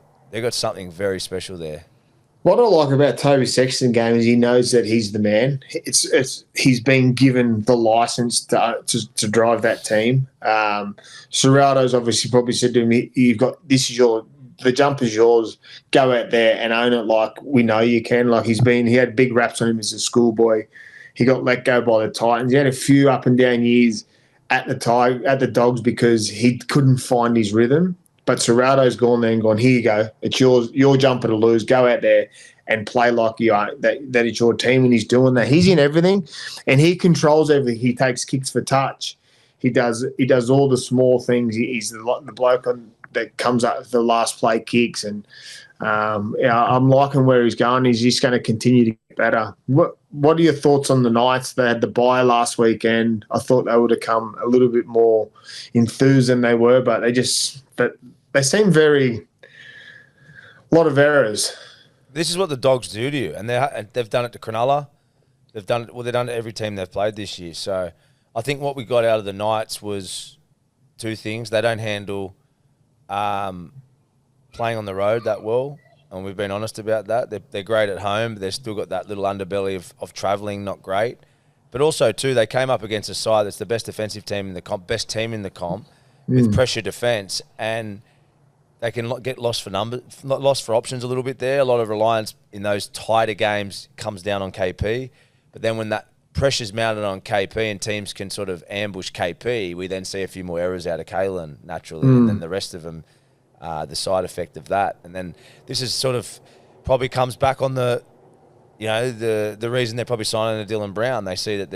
something very special there. What I like about Toby Sexton game is he knows that he's the man. He's been given the license to drive that team. Serrato's obviously probably said to him, the jump is yours. Go out there and own it like we know you can. Like he had big raps on him as a schoolboy. He got let go by the Titans. He had a few up and down years at the Dogs because he couldn't find his rhythm. But Serrato's gone there and gone, here you go. It's your jumper to lose. Go out there and play like you are, that it's your team, and he's doing that. He's in everything, and he controls everything. He takes kicks for touch. He does all the small things. He's the bloke that comes up with the last play kicks, and I'm liking where he's going. He's just going to continue to get better. What are your thoughts on the Knights? They had the bye last weekend. I thought they would have come a little bit more enthused than they were, but they seem very A lot of errors. This is what the Dogs do to you, and they've done it to Cronulla. They've done it to every team they've played this year. So I think what we got out of the Knights was two things. They don't handle playing on the road that well, and we've been honest about that. They're great at home, but they've still got that little underbelly of travelling, not great. But also, too, they came up against a side that's the best defensive team in the comp, best team in the comp, with pressure defence, and they can get lost for options a little bit there. A lot of reliance in those tighter games comes down on KP. But then when that pressure's mounted on KP and teams can sort of ambush KP, we then see a few more errors out of Kalen naturally, and then the rest of them, the side effect of that. And then this is sort of probably comes back on the reason they're probably signing a Dylan Brown. They see that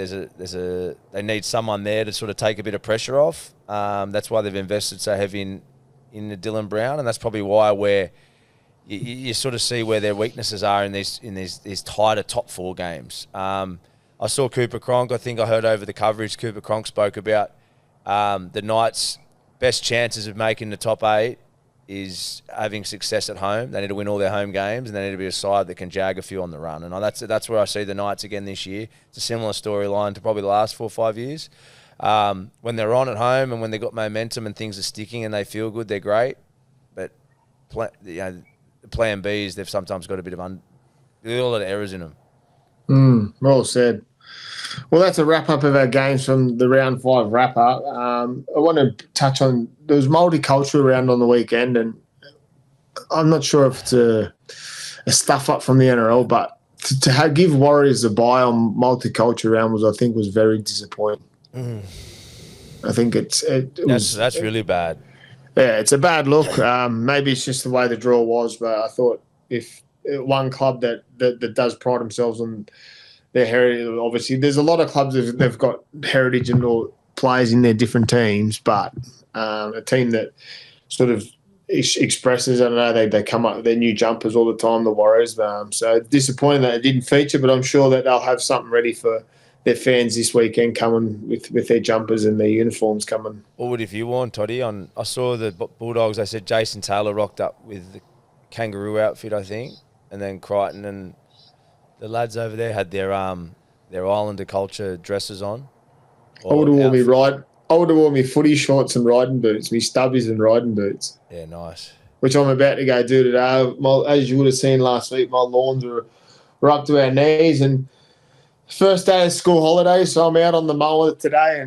they need someone there to sort of take a bit of pressure off. That's why they've invested so heavy in the Dylan Brown, and that's probably why you sort of see where their weaknesses are in these tighter top four games. I saw Cooper Cronk. I think I heard over the coverage Cooper Cronk spoke about the Knights' best chances of making the top 8 is having success at home. They need to win all their home games, and they need to be a side that can jag a few on the run. And that's where I see the Knights again this year. It's a similar storyline to probably the last 4 or 5 years. When they're on at home and when they've got momentum and things are sticking and they feel good, they're great. But the plan B is they've sometimes got a bit of a lot of errors in them. Well said. Well, that's a wrap-up of our games from the round 5 wrap-up. I want to touch on, there was multicultural round on the weekend, and I'm not sure if it's a stuff-up from the NRL, but to give Warriors a bye on multicultural round was very disappointing. I think that's really bad. Yeah, it's a bad look. Maybe it's just the way the draw was, but I thought if one club that does pride themselves on their heritage, obviously there's a lot of clubs that they've got heritage and all players in their different teams, but a team that sort of expresses, I don't know, they come up with their new jumpers all the time, the Warriors. So disappointing that it didn't feature, but I'm sure that they'll have something ready for their fans this weekend coming with their jumpers and their uniforms coming. What would you worn, Toddy? I saw the Bulldogs. They said Jason Taylor rocked up with the kangaroo outfit, I think, and then Crichton and the lads over there had their Islander culture dresses on. I would have worn me footy shorts and riding boots, me stubbies and riding boots. Yeah, nice. Which I'm about to go do today. As you would have seen last week, my lawns were up to our knees, and first day of school holidays, so I'm out on the mower today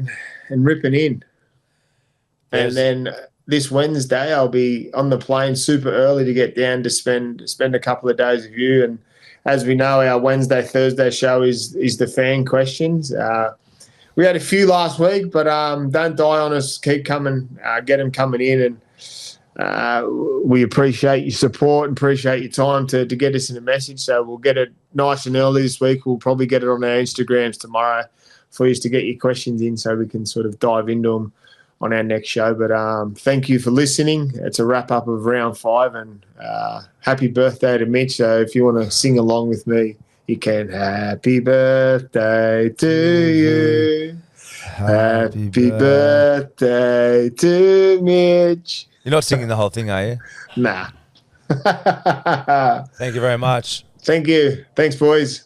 and ripping in. And then this Wednesday, I'll be on the plane super early to get down to spend a couple of days with you. And as we know, our Wednesday, Thursday show is the fan questions. We had a few last week, but don't die on us. Keep coming, get them coming in, and we appreciate your support and appreciate your time to get us in a message. So we'll get it nice and early this week. We'll probably get it on our Instagrams tomorrow for you to get your questions in so we can sort of dive into them on our next show. But thank you for listening. It's a wrap-up of round 5, and happy birthday to Mitch. So if you want to sing along with me, you can. Happy birthday to you. Happy birthday to Mitch. You're not singing the whole thing, are you? Nah. Thank you very much. Thank you. Thanks, boys.